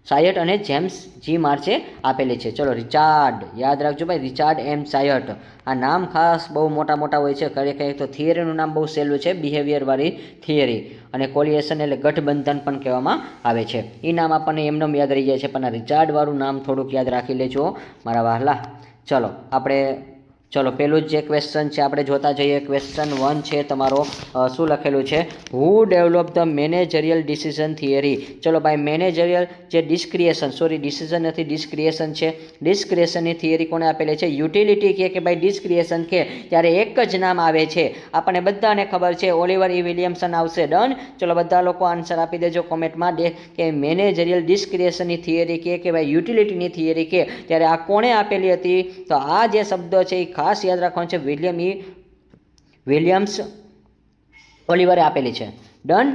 સાયટ અને જેમ્સ જી માર્ચે આપેલી છે. ચલો રિચાર્ડ યાદ રાખજો ભાઈ, રિચાર્ડ એમ સાયટ. આ નામ ખાસ બહુ મોટા મોટા હોય છે. ખરેખર તો થિયરીનું નામ બહુ સહેલું છે, બિહેવિયરવાળી થિયરી. અને કોલિએશન એટલે ગઠબંધન પણ કહેવામાં આવે છે. એ નામ આપણને એમનેમ યાદ રહી જાય છે, પણ આ રિચાર્ડવાળું નામ થોડુંક યાદ રાખી લેજો મારા વહાલા. ચલો આપણે પેલું જ જે ક્વેશ્ચન છે આપણે જોતા જઈએ. ક્વેશ્ચન 1 છે તમારો, શું લખેલું છે, who develop the managerial decision theory. ચલો ભાઈ મેનેજરિયલ જે ડિસ્ક્રિએશન, સોરી ડિસિઝન નથી ડિસ્ક્રિએશન છે, ડિસ્ક્રિએશનની થિયરી કોણે આપેલી છે. યુટિલિટી કે ભાઈ ડિસ્ક્રિએશન કે ત્યારે એક જ નામ આવે છે, આપણને બધાને ખબર છે, ઓલિવર ઈ વિલિયમ્સન આવશે. ડન. ચલો બધા લોકો આન્સર આપી દેજો કોમેન્ટમાં કે મેનેજરિયલ ડિસ્ક્રિએશનની થિયરી કે ભાઈ યુટિલિટીની થિયરી કે ત્યારે આ કોણે આપેલી હતી. તો આ જે શબ્દ છે એ ખાસ યાદ રાખવાનું છે, વિલિયમ્સ ઓલિવરે આપેલી છે. ડન.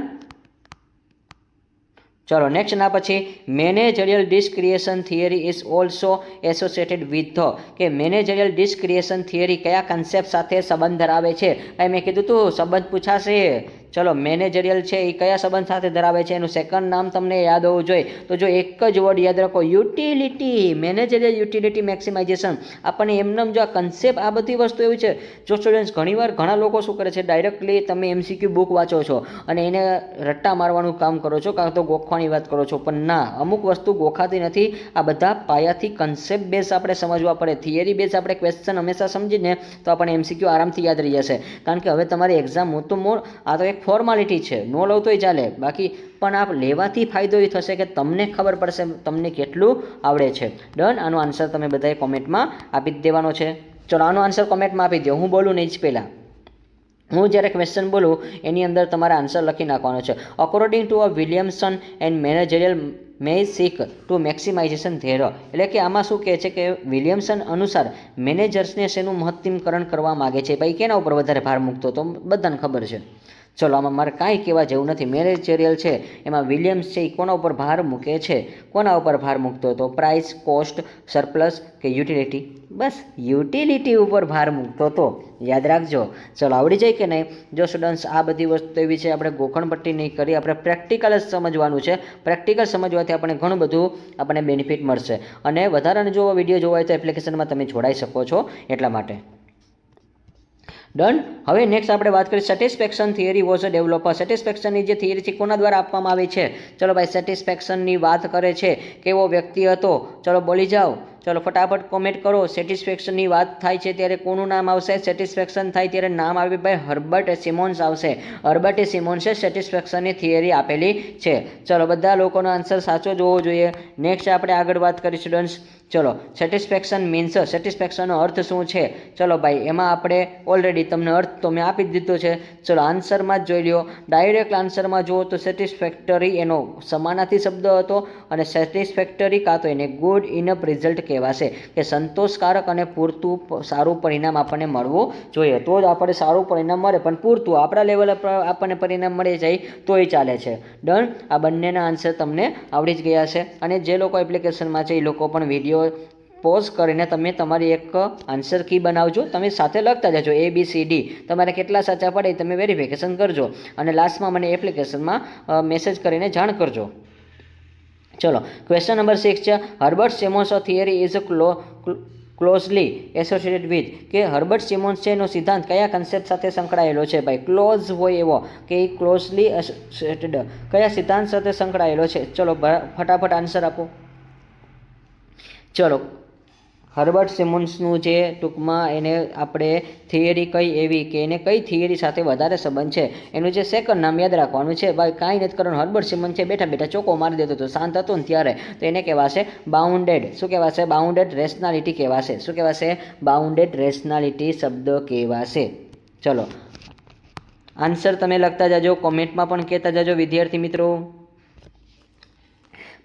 ચલો નેક્સ્ટ ના પછી managerial discretion theory is also associated with કે મેનેજરિયલ ડિસ્ક્રિએશન થિયરી કયા કન્સેપ્ટ સાથે સંબંધ ધરાવે છે. મેં કીધું તું સંબંધ પૂછાશે. ચલો મેનેજરિયલ છે એ કયા સંબંધ સાથે ધરાવે છે, એનું સેકન્ડ નામ તમને યાદ હોવું જોઈએ. તો જો એક જ વર્ડ યાદ રાખો, યુટિલિટી, મેનેજરિયલ યુટિલિટી મેક્સિમાઇઝેશન. આપણને એમનેમ જો આ કન્સેપ્ટ, આ બધી વસ્તુ એવી છે. જો સ્ટુડન્ટ્સ ઘણીવાર ઘણા લોકો શું કરે છે, ડાયરેક્ટલી તમે MCQ બુક વાંચો છો અને એને રટ્ટા મારવાનું કામ કરો છો, કાં તો ગોખવાની વાત કરો છો, પણ ના, અમુક વસ્તુ ગોખાતી નથી. આ બધા પાયાથી કન્સેપ્ટ બેઝ આપણે સમજવા પડે. થિયરી બેઝ આપણે ક્વેશ્ચન હંમેશા સમજીને તો આપણને MCQ આરામથી યાદ રહી જશે. કારણ કે હવે તમારી એક્ઝામ આ તો એક ફોર્માલિટી છે, નો લો તોય ચાલે, બાકી પણ આ લેવાથી ફાયદો એ થશે કે તમને ખબર પડશે તમને કેટલું આવડે છે. ડન. આનો આન્સર તમે બધાએ કોમેન્ટમાં આપી જ દેવાનો છે. ચલો આનો આન્સર કોમેન્ટમાં આપી દો, હું બોલું નહીં જ પહેલાં. હું જ્યારે ક્વેશ્ચન બોલું એની અંદર તમારે આન્સર લખી નાખવાનો છે. According to a Williamson and managerial may seek to maximization their. એટલે કે આમાં શું કહે છે કે વિલિયમ્સન અનુસાર મેનેજર્સને શેનું મહત્તમીકરણ કરવા માગે છે. ભાઈ કેના ઉપર વધારે ભાર મૂકતો તો બધાને ખબર છે. ચલો આમાં મારે કાંઈ કહેવા જેવું નથી. મેનેજરિયલ છે એમાં વિલિયમ્સ છે એ કોના ઉપર ભાર મૂકે છે, કોના ઉપર ભાર મૂકતો હતો, પ્રાઇસ, કોસ્ટ, સરપ્લસ કે યુટિલિટી. બસ યુટિલિટી ઉપર ભાર મૂકતો હતો, યાદ રાખજો. ચલો આવડી જાય કે નહીં. જો સ્ટુડન્ટ્સ આ બધી વસ્તુ એવી છે, આપણે ગોખણપટ્ટી નહીં કરી, આપણે પ્રેક્ટિકલ જ સમજવાનું છે. પ્રેક્ટિકલ સમજવાથી આપણે ઘણું બધું આપણને બેનિફિટ મળશે. અને વધારાને જો વિડીયો જોવા હોય તો એપ્લિકેશનમાં તમે જોડાઈ શકો છો એટલા માટે. ડન. હવે નેક્સ્ટ આપણે વાત કરીએ satisfaction theory was a developer. સેટિસ્ફેક્શનની જે થિયરી છે કોના દ્વારા આપવામાં આવી છે. ચલો ભાઈ સેટિસ્ફેક્શનની વાત કરે છે, કેવો વ્યક્તિ હતો. ચલો બોલી જાઓ. ચલો ફટાફટ કોમેન્ટ કરો. સેટિસ્ફેક્શનની વાત થાય છે ત્યારે કોનું નામ આવશે. સેટિસ્ફેક્શન થાય ત્યારે નામ આવે ભાઈ હર્બર્ટ સિમોન્સ આવશે. હર્બર્ટ સિમોન્સે સેટિસ્ફેક્શનની થિયરી આપેલી છે. ચલો બધા લોકોનો આન્સર સાચો જ હોવો જોઈએ. નેક્સ્ટ આપણે આગળ વાત કરી સ્ટુડન્ટ્સ. ચલો સેટિસ્ફેક્શન મીન્સ, સેટિસ્ફેક્શનનો અર્થ શું છે. ચલો ભાઈ એમાં આપણે ઓલરેડી તમને અર્થ તો મેં આપી જ દીધો છે. ચલો આન્સરમાં જ જોઈ લ્યો. ડાયરેક્ટ આન્સરમાં જુઓ તો સેટિસ્ફેક્ટરી એનો સમાનાર્થી શબ્દ હતો, અને સેટિસ્ફેક્ટરી કાં તો એને ગુડ ઇનફ રિઝલ્ટ કહેવાશે કે સંતોષકારક અને પૂરતું સારું પરિણામ આપણને મળવું જોઈએ. તો જ આપણને સારું પરિણામ મળે, પણ પૂરતું આપણા લેવલ પર આપણને પરિણામ મળી જાય તોય ચાલે છે. ડન. આ બંનેના આન્સર તમને આવડી જ ગયા છે. અને જે લોકો એપ્લિકેશનમાં છે એ લોકો પણ વિડીયો વિડીયો પોઝ કરીને તમે તમારી એક આન્સર કી બનાવજો, તમે સાથે લખતા જજો ABCD, તમારે કેટલા સાચા પડે તમે વેરિફિકેશન કરજો અને લાસ્ટમાં મને એપ્લિકેશનમાં મેસેજ કરીને જાણ કરજો. ચલો, ક્વેશ્ચન નંબર 6 છે, Herbert Symons theory is closely associated with, કે હર્બર્ટ સિમોન્સ છે એનો સિદ્ધાંત કયા કન્સેપ્ટ સાથે સંકળાયેલો છે? ભાઈ ક્લોઝ હોય એવો, કે એ ક્લોઝલી એસોસિએટેડ કયા સિદ્ધાંત સાથે સંકળાયેલો છે? ચલો ફટાફટ આન્સર આપો. ચલો, હર્બર્ટ સિમોન્સનું જે ટૂંકમાં એને આપણે થિયરી કઈ એવી કે એને કઈ થિયરી સાથે વધારે સંબંધ છે, એનું જે સેકન્ડ નામ યાદ રાખવાનું છે. ભાઈ કાંઈ નથી કરવાનું, હર્બર્ટ સિમોન્સ છે બેઠા બેઠા ચોકો મારી દેતો હતો, શાંત હતો ને ત્યારે, તો એને કહેવાશે બાઉન્ડેડ. શું કહેવાશે? બાઉન્ડેડ રેશનાલિટી કહેવાશે. શું કહેવાશે? બાઉન્ડેડ રેશનાલિટી શબ્દ કહેવાશે. ચલો, આન્સર તમે લખતા જાજો, કોમેન્ટમાં પણ કહેતા જાજો વિદ્યાર્થી મિત્રો.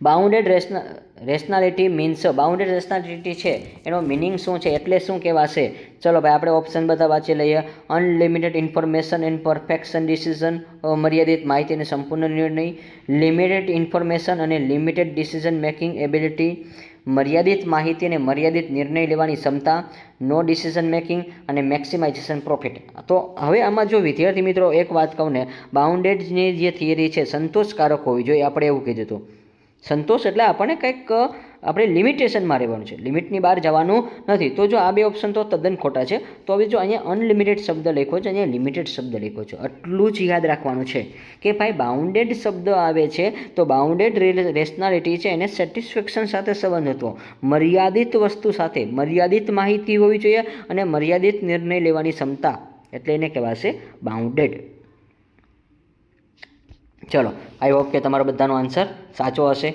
બાઉન્ડેડ રેશનાલિટી મીન્સ, બાઉન્ડેડ રેશનાલિટી છે એનો મિનિંગ શું છે, એટલે શું કહેવાશે? ચલો ભાઈ આપણે ઓપ્શન બધા વાંચી લઈએ. Unlimited information and perfection decision, મર્યાદિત માહિતી અને સંપૂર્ણ નિર્ણય. લિમિટેડ ઇન્ફોર્મેશન અને લિમિટેડ ડિસિઝન મેકિંગ એબિલિટી, મર્યાદિત માહિતી અને મર્યાદિત નિર્ણય લેવાની ક્ષમતા. નો ડિસિઝન મેકિંગ અને મેક્સિમાઇઝેશન પ્રોફિટ. તો હવે આમાં જો વિદ્યાર્થી મિત્રો એક વાત કહું ને, બાઉન્ડેડની જે થિયરી છે સંતોષકારક હોવી જોઈએ, આપણે એવું કીધું હતું. સંતોષ એટલે આપણને કંઈક આપણે લિમિટેશનમાં રહેવાનું છે, લિમિટની બહાર જવાનું નથી. તો જો આ બે ઓપ્શન તો તદ્દન ખોટા છે. તો હવે જો અહીંયા અનલિમિટેડ શબ્દ લખ્યો છે, અહીંયા લિમિટેડ શબ્દ લખ્યો છે, આટલું જ યાદ રાખવાનું છે કે ભાઈ બાઉન્ડેડ શબ્દ આવે છે તો બાઉન્ડેડ રેશનાલિટી છે એને સેટિસ્ફેક્શન સાથે સંબંધ હતો, મર્યાદિત વસ્તુ સાથે, મર્યાદિત માહિતી હોવી જોઈએ અને મર્યાદિત નિર્ણય લેવાની ક્ષમતા, એટલે એને કહેવાશે બાઉન્ડેડ. ચલો, આઈ હોપ કે તમારો બધાનો આન્સર સાચો હશે.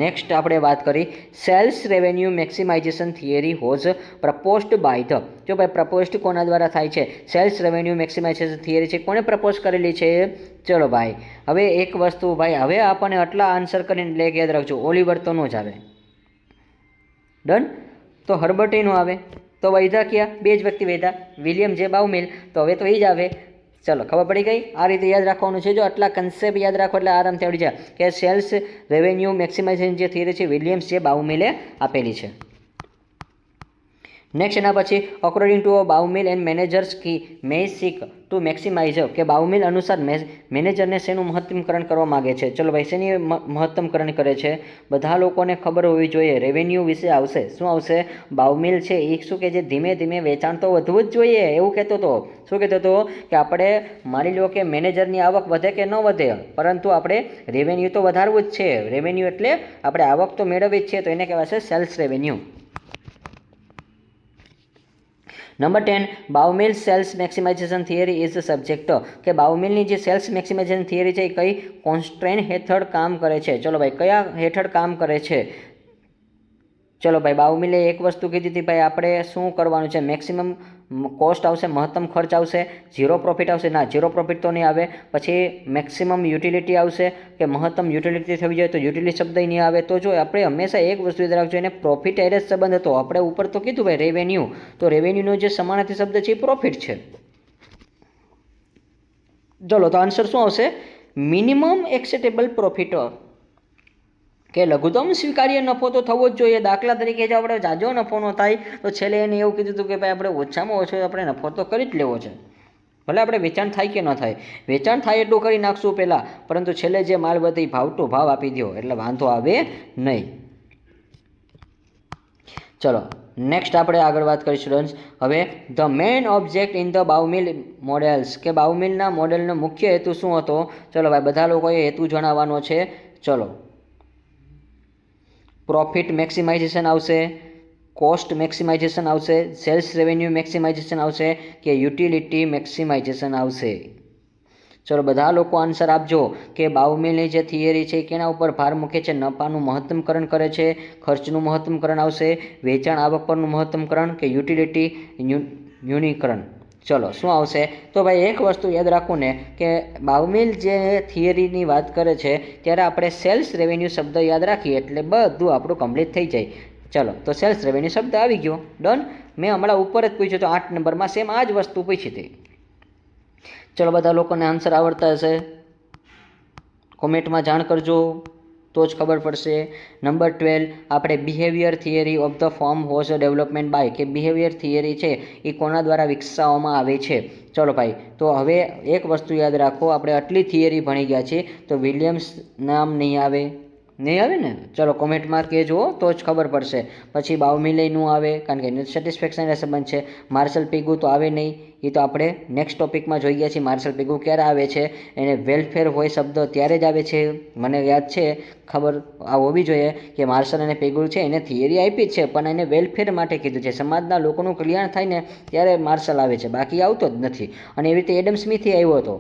નેક્સ્ટ આપણે વાત કરી, sales revenue maximization theory was proposed by the. જો ભાઈ પ્રપોઝડ કોના દ્વારા થાય છે? સેલ્સ રેવન્યુ મેક્સિમાઇઝેશન થિયરી છે કોને પ્રપોઝ કરેલી છે? ચલો ભાઈ, હવે એક વસ્તુ ભાઈ, હવે આપણને આટલા આન્સર કરીને લે યાદ રાખજો, ઓલિવર તો નો જ આવે, ડન. તો હર્બર્ટ નો આવે, તો વૈધા ક્યાં? બે જ વ્યક્તિ વૈધા, વિલિયમ જે બાઉમિલ, તો હવે તો એ જ આવે. ચલો, ખબર પડી ગઈ? આ રીતે યાદ રાખવાનું છે. જો આટલા કન્સેપ્ટ યાદ રાખો એટલે આરામથી આવડી જાય કે સેલ્સ રેવન્યુ મેક્સિમાઇઝેશન જે થિયરી છે વિલિયમ્સ જે બાઉમિલે આપેલી છે. નેક્સ્ટ એના પછી, according to Baumol and managers કી મે સીક ટુ મેક્સિમાઇઝ, કે બાઉમિલ અનુસાર મેનેજરને શેનું મહત્તમકરણ કરવા માગે છે? ચલો ભાઈ, શેની મહત્તમકરણ કરે છે? બધા લોકોને ખબર હોવી જોઈએ, રેવન્યુ વિશે આવશે. શું આવશે? બાઉમિલ છે એ શું કે જે ધીમે ધીમે વેચાણ તો વધવું જ જોઈએ એવું કહેતો હતો. શું કહેતો હતો? કે આપણે માની લો કે મેનેજરની આવક વધે કે ન વધે, પરંતુ આપણે રેવન્યુ તો વધારવું જ છે. રેવન્યુ એટલે આપણે આવક તો મેળવવી જ છે, તો એને કહેવાશે sales revenue. Number 10, Baumol sales maximization theory is subject, કે બાઉમિલની જે સેલ્સ મેક્સિમાઇઝેશન થિયરી છે એ કઈ કોન્સ્ટ્રેન હેઠળ કામ કરે છે? ચલો ભાઈ, કયા હેઠળ કામ કરે છે? ચલો ભાઈ, બાઉમિલે એક વસ્તુ કીધી હતી ભાઈ, આપણે શું કરવાનું છે? મેક્સિમમ કોસ્ટ આવશે, મહત્તમ ખર્ચ આવશે, ઝીરો પ્રોફિટ આવશે. ના, ઝીરો પ્રોફિટ તો નહીં આવે. પછી મેક્સિમમ યુટિલિટી આવશે, કે મહત્તમ યુટિલિટી થવી જોઈએ, તો યુટિલિટી શબ્દ નહીં આવે. તો જો આપણે હંમેશા એક વસ્તુ યાદ રાખજો, એને પ્રોફિટ એરે સંબંધ હતો. આપણે ઉપર તો કીધું ભાઈ રેવન્યુ, તો રેવન્યુનો જે સમાનાર્થી શબ્દ છે એ પ્રોફિટ છે. ચલો, તો આન્સર શું આવશે? મિનિમમ એક્સેપ્ટેબલ પ્રોફિટ, કે લઘુત્તમ સ્વીકાર્ય નફો તો થવો જ જોઈએ. દાખલા તરીકે જો આપણે જાજો નફો ન થાય તો છેલ્લે એને એવું કીધું હતું કે ભાઈ આપણે ઓછામાં ઓછો આપણે નફો તો કરી જ લેવો છે, ભલે આપણે વેચાણ થાય કે ન થાય. વેચાણ થાય એટલું કરી નાખશું પહેલાં, પરંતુ છેલ્લે જે માલ વધે એ ભાવ ટુ ભાવ આપી દો એટલે વાંધો આવે નહીં. ચલો, નેક્સ્ટ આપણે આગળ વાત કરીશું સ્ટુડન્ટ્સ. હવે the main object in the Baumol models, કે બાઉમિલના મોડેલનો મુખ્ય હેતુ શું હતો? ચલો ભાઈ, બધા લોકોએ હેતુ જણાવવાનો છે. ચલો, પ્રોફિટ મેક્સિમાઇઝેશન આવશે, કોસ્ટ મેક્સિમાઇઝેશન આવશે, સેલ્સ રેવન્યુ મેક્સિમાઇઝેશન આવશે, કે યુટિલિટી મેક્સિમાઇઝેશન આવશે. ચલો, બધા લોકો આન્સર આપજો કે બાઉમિલની જે થિયરી છે કેના ઉપર ભાર મૂકે છે? નફાનું મહત્તમકરણ કરે છે, ખર્ચનું મહત્તમકરણ આવશે, વેચાણ આવક પરનું મહત્તમકરણ, કે યુટિલિટી ન્યૂનીકરણ. ચલો, શું આવશે? તો ભાઈ એક વસ્તુ યાદ રાખવું ને, કે બાઉમિલ જે થિયરીની વાત કરે છે ત્યારે આપણે સેલ્સ રેવન્યુ શબ્દ યાદ રાખીએ એટલે બધું આપણું કમ્પ્લીટ થઈ જાય. ચલો, તો સેલ્સ રેવન્યુ શબ્દ આવી ગયો, ડન. મેં હમણાં ઉપર જ પૂછ્યું તો 8 નંબરમાં સેમ આ જ વસ્તુ પૂછી હતી. ચલો, બધા લોકોને આન્સર આવડતા હશે, કોમેન્ટમાં જાણ કરજો. તો જ ખબર પડશે. નંબર 12 આપણે behaviour theory of the firm was development by, કે બિહેવિયર થિયરી છે એ કોના દ્વારા વિકસાવવામાં આવે છે. ચલો ભાઈ, તો હવે એક વસ્તુ યાદ રાખો, આપણે આટલી થિયરી ભણી ગયા છીએ તો વિલિયમ્સ નામ નહીં આવે ને? ચલો કોમેન્ટમાં કહેજો તો જ ખબર પડશે. પછી બાઉમિલેયનું આવે કારણ કે સેટિસ્ફેક્શન સંબંધ છે. માર્શલ પીગુ તો આવે નહીં, એ તો આપણે નેક્સ્ટ ટોપિકમાં જોઈ ગયા છીએ. માર્શલ પીગુ ક્યારે આવે છે? એને વેલફેર હોય શબ્દ ત્યારે જ આવે છે. મને યાદ છે, ખબર હોવી જોઈએ કે માર્શલ અને પીગુ છે એને થિયરી આપી જ છે, પણ એને વેલફેર માટે કીધું છે. સમાજના લોકોનું કલ્યાણ થાય ને ત્યારે માર્શલ આવે છે, બાકી આવતો જ નથી. અને એવી રીતે એડમ સ્મિથ આવ્યો હતો,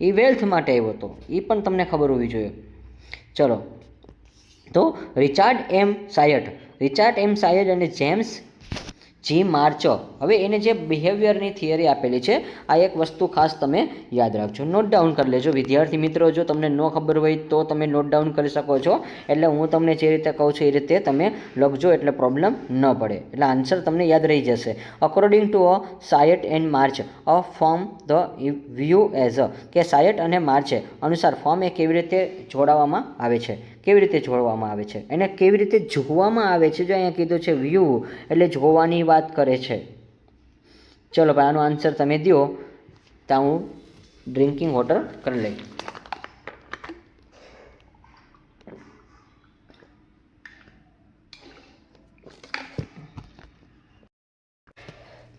એ વેલ્થ માટે આવ્યો હતો, એ પણ તમને ખબર હોવી જોઈએ. ચલો, તો રિચાર્ડ એમ સાયટ અને જેમ્સ જી માર્ચો, હવે એને જે બિહેવિયરની થિયરી આપેલી છે, આ એક વસ્તુ ખાસ તમે યાદ રાખજો, નોટ ડાઉન કરી લેજો. વિદ્યાર્થી મિત્રો, જો તમને ન ખબર હોય તો તમે નોટ ડાઉન કરી શકો છો. એટલે હું તમને જે રીતે કહું છું એ રીતે તમે લખજો, એટલે પ્રોબ્લેમ ન પડે, એટલે આન્સર તમને યાદ રહી જશે. According to Cyert and March a firm the view as, કે સાયટ અને માર્ચ અનુસાર ફોર્મ એ કેવી રીતે જોડવામાં આવે છે, કેવી રીતે જોડવામાં આવે છે, એને કેવી રીતે જોવામાં આવે છે. જો અહીંયા કીધું છે વ્યૂ, એટલે જોવાની વાત કરે છે. ચલો ભાઈ, આનો આન્સર તમે દો, ત્યાં હું ડ્રિંકિંગ વોટર કરી લઈ.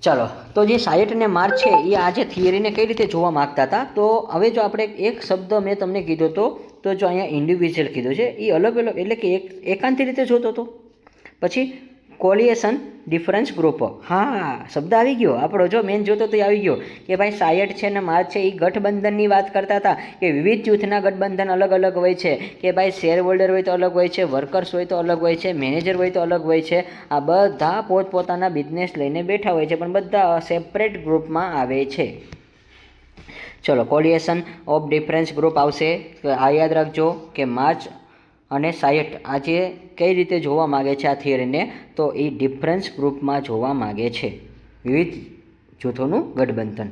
ચાલો, તો જે સાયટ અને માર્ચ છે એ આ જે થિયરીને કઈ રીતે જોવા માગતા હતા, તો હવે જો આપણે એક શબ્દ મેં તમને કીધો હતો, તો જો અહીંયા ઇન્ડિવિજ્યુઅલ કીધું છે એ અલગ અલગ, એટલે કે એકાંતી રીતે જોતો હતો. પછી કોલિએશન ડિફરન્સ ગ્રુપ, હા શબ્દ આવી ગયો આપણો, જો મેન જોતો તો આવી ગયો કે ભાઈ સાયટ છે ને માર્ચ છે એ ગઠબંધનની વાત કરતા હતા, કે વિવિધ જૂથના ગઠબંધન અલગ અલગ હોય છે, કે ભાઈ શેર હોલ્ડર હોય તો અલગ હોય છે, વર્કર્સ હોય તો અલગ હોય છે, મેનેજર હોય તો અલગ હોય છે. આ બધા પોતપોતાના બિઝનેસ લઈને બેઠા હોય છે, પણ બધા સેપરેટ ગ્રુપમાં આવે છે. ચલો, કોલિએશન ઓફ ડિફરન્સ ગ્રુપ આવશે, આ યાદ રાખજો કે માર્ચ અને સાયટ આજે કઈ રીતે જોવા માગે છે આ થિયરીને, તો એ ડિફરન્સ ગ્રુપમાં જોવા માગે છે, વિવિધ જૂથોનું ગઠબંધન.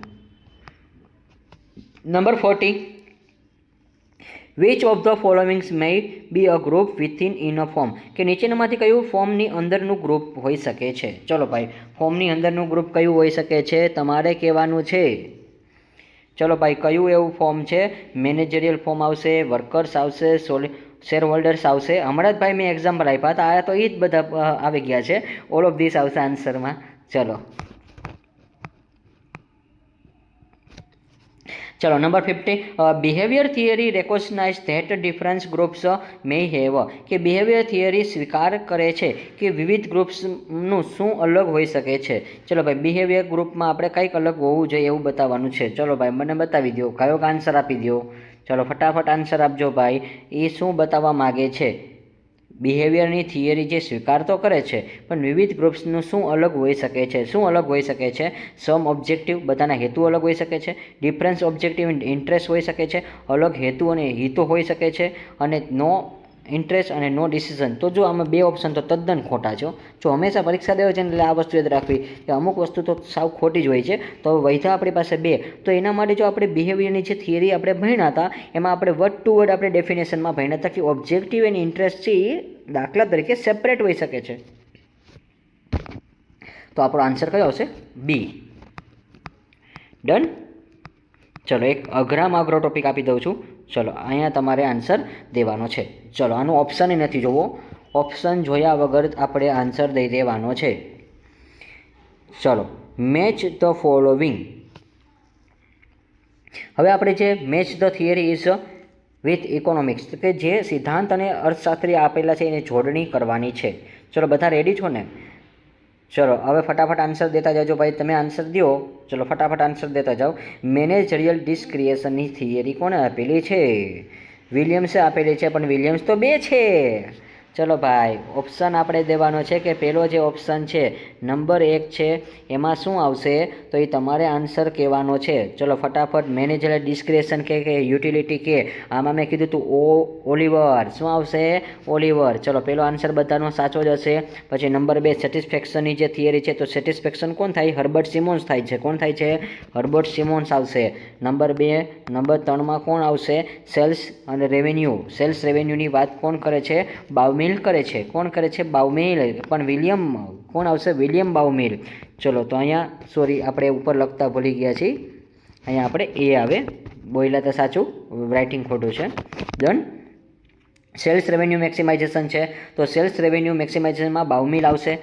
Number 40, which of the followings may be a group within in a firm, કે નીચેનામાંથી કયું ફોર્મની અંદરનું ગ્રુપ હોઈ શકે છે. ચલો ભાઈ, ફોર્મની અંદરનું ગ્રુપ કયું હોઈ શકે છે તમારે કહેવાનું છે. ચલો ભાઈ, કયું એવું ફોર્મ છે? મેનેજરિયલ ફોર્મ આવશે, વર્કર્સ આવશે, શેર હોલ્ડર્સ આવશે. હમણાં જ ભાઈ મેં એક્ઝામ્પલ આપ્યા હતા, આ તો એ જ બધા આવી ગયા છે. ઓલ ઓફ ધીસ આવશે આન્સરમાં. ચલો, number 50, behaviour theory recognise that difference groups may have, કે બિહેવિયર થિયરી સ્વીકાર કરે છે કે વિવિધ ગ્રુપ્સનું શું અલગ હોઈ શકે છે. ચલો ભાઈ, બિહેવિયર ગ્રુપમાં આપણે કંઈક અલગ હોવું જોઈએ એવું બતાવવાનું છે. ચલો ભાઈ, મને બતાવી દો, કયો આન્સર આપી દો. ચલો ફટાફટ આન્સર આપજો ભાઈ, એ શું બતાવવા માગે છે. બિહેવિયરની થિયરી જે સ્વીકાર તો કરે છે, પણ વિવિધ ગ્રુપ્સનું શું અલગ હોઈ શકે છે. શું અલગ હોઈ શકે છે? સમ ઓબ્જેક્ટિવ, બધાના હેતુ અલગ હોઈ શકે છે. ડિફરન્સ ઓબ્જેક્ટિવ ઇન્ટરેસ્ટ હોઈ શકે છે, અલગ હેતુ અને હિતો હોઈ શકે છે, અને નો ઇન્ટરેસ્ટ અને નો ડિસિઝન. તો જો આમાં બે ઓપ્શન તો તદ્દન ખોટા છો. જો હંમેશા પરીક્ષા દેવા છે ને, એટલે આ વસ્તુ યાદ રાખવી કે અમુક વસ્તુ તો સાવ ખોટી જ હોય છે. તો વૈધા આપણી પાસે બે, તો એના માટે જો આપણે બિહેવિયરની જે થિયરી આપણે ભણ્યા હતા, એમાં આપણે વર્ડ ટુ વર્ડ આપણે ડેફિનેશનમાં ભણ્યા હતા કે ઓબ્જેક્ટિવ એન્ડ ઇન્ટરેસ્ટ છે એ દાખલા તરીકે સેપરેટ હોઈ શકે છે. તો આપણો આન્સર કયો આવશે? બી. ડન. ચલો, એક અઘરામાં અઘરો ટોપિક આપી દઉં છું. ચલો, અહીંયા તમારે આન્સર દેવાનો છે. ચલો, આનો ઓપ્શન નથી જોવો, ઓપ્શન જોયા વગર આપણે આન્સર દઈ દેવાનો છે. ચલો, મેચ ધ ફોલોવિંગ. હવે આપણે જે match the theory is with economics, કે જે સિદ્ધાંત અને અર્થશાસ્ત્રી આપેલા છે એની જોડણી કરવાની છે. ચલો, બધા રેડી છો ને? ચલો, હવે ફટાફટ આન્સર દેતા જાજો ભાઈ, તમે આન્સર દો. ચલો, ફટાફટ આન્સર દેતા જાઓ. મેનેજરિયલ ડિસ્ક્રિએશનની થિયરી કોણે આપેલી છે? વિલિયમ્સે આપેલી છે, પણ વિલિયમ્સ તો બે છે. ચલો ભાઈ ઓપ્શન આપણે દેવાનો છે કે પહેલો જે ઓપ્શન છે નંબર 1 છે એમાં શું આવશે તો એ તમારે આન્સર કહેવાનો છે. ચલો ફટાફટ મેનેજર ડિસ્ક્રેશન કે યુટિલિટી કે આમાં મેં કીધું તું ઓલિવર શું આવશે ઓલિવર. ચલો પહેલો આન્સર બધાનો સાચો જ હશે. પછી નંબર 2 સેટિસ્ફેક્શનની જે થિયરી છે તો સેટિસ્ફેક્શન કોણ થાય હર્બર્ટ સિમોન્સ થાય છે. કોણ થાય છે હર્બર્ટ સિમોન્સ આવશે. નંબર 2 નંબર 3માં કોણ આવશે સેલ્સ અને રેવન્યુ. સેલ્સ રેવન્યુની વાત કોણ કરે છે બાઉમિલ કરે છે. કોણ કરે છે બાઉમિલ. પણ વિલિયમ કોણ આવશે વિલિયમ બાઉમિલ. ચલો તો અહીંયા સોરી આપણે ઉપર લખતા ભૂલી ગયા છીએ અહીંયા આપણે એ આવે બોયલા તો સાચું રાઇટિંગ ખોટું છે. ડન. સેલ્સ રેવન્યુ મેક્સિમાઇઝેશન છે તો સેલ્સ રેવન્યુ મેક્સિમાઇઝેશનમાં બાઉમિલ આવશે.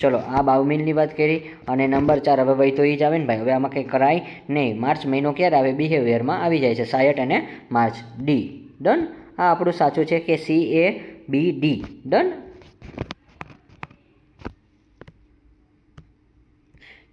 ચલો આ બાઉમિલની વાત કરી. અને નંબર 4 હવે વહી તો એ જ આવે ને ભાઈ હવે આમાં કંઈ કરાય નહીં. માર્ચ મહિનો ક્યારે આવે બિહેવિયરમાં આવી જાય છે સાયટ અને માર્ચ. ડી. ડન. આ આપણું સાચું છે કે CABD. ડન.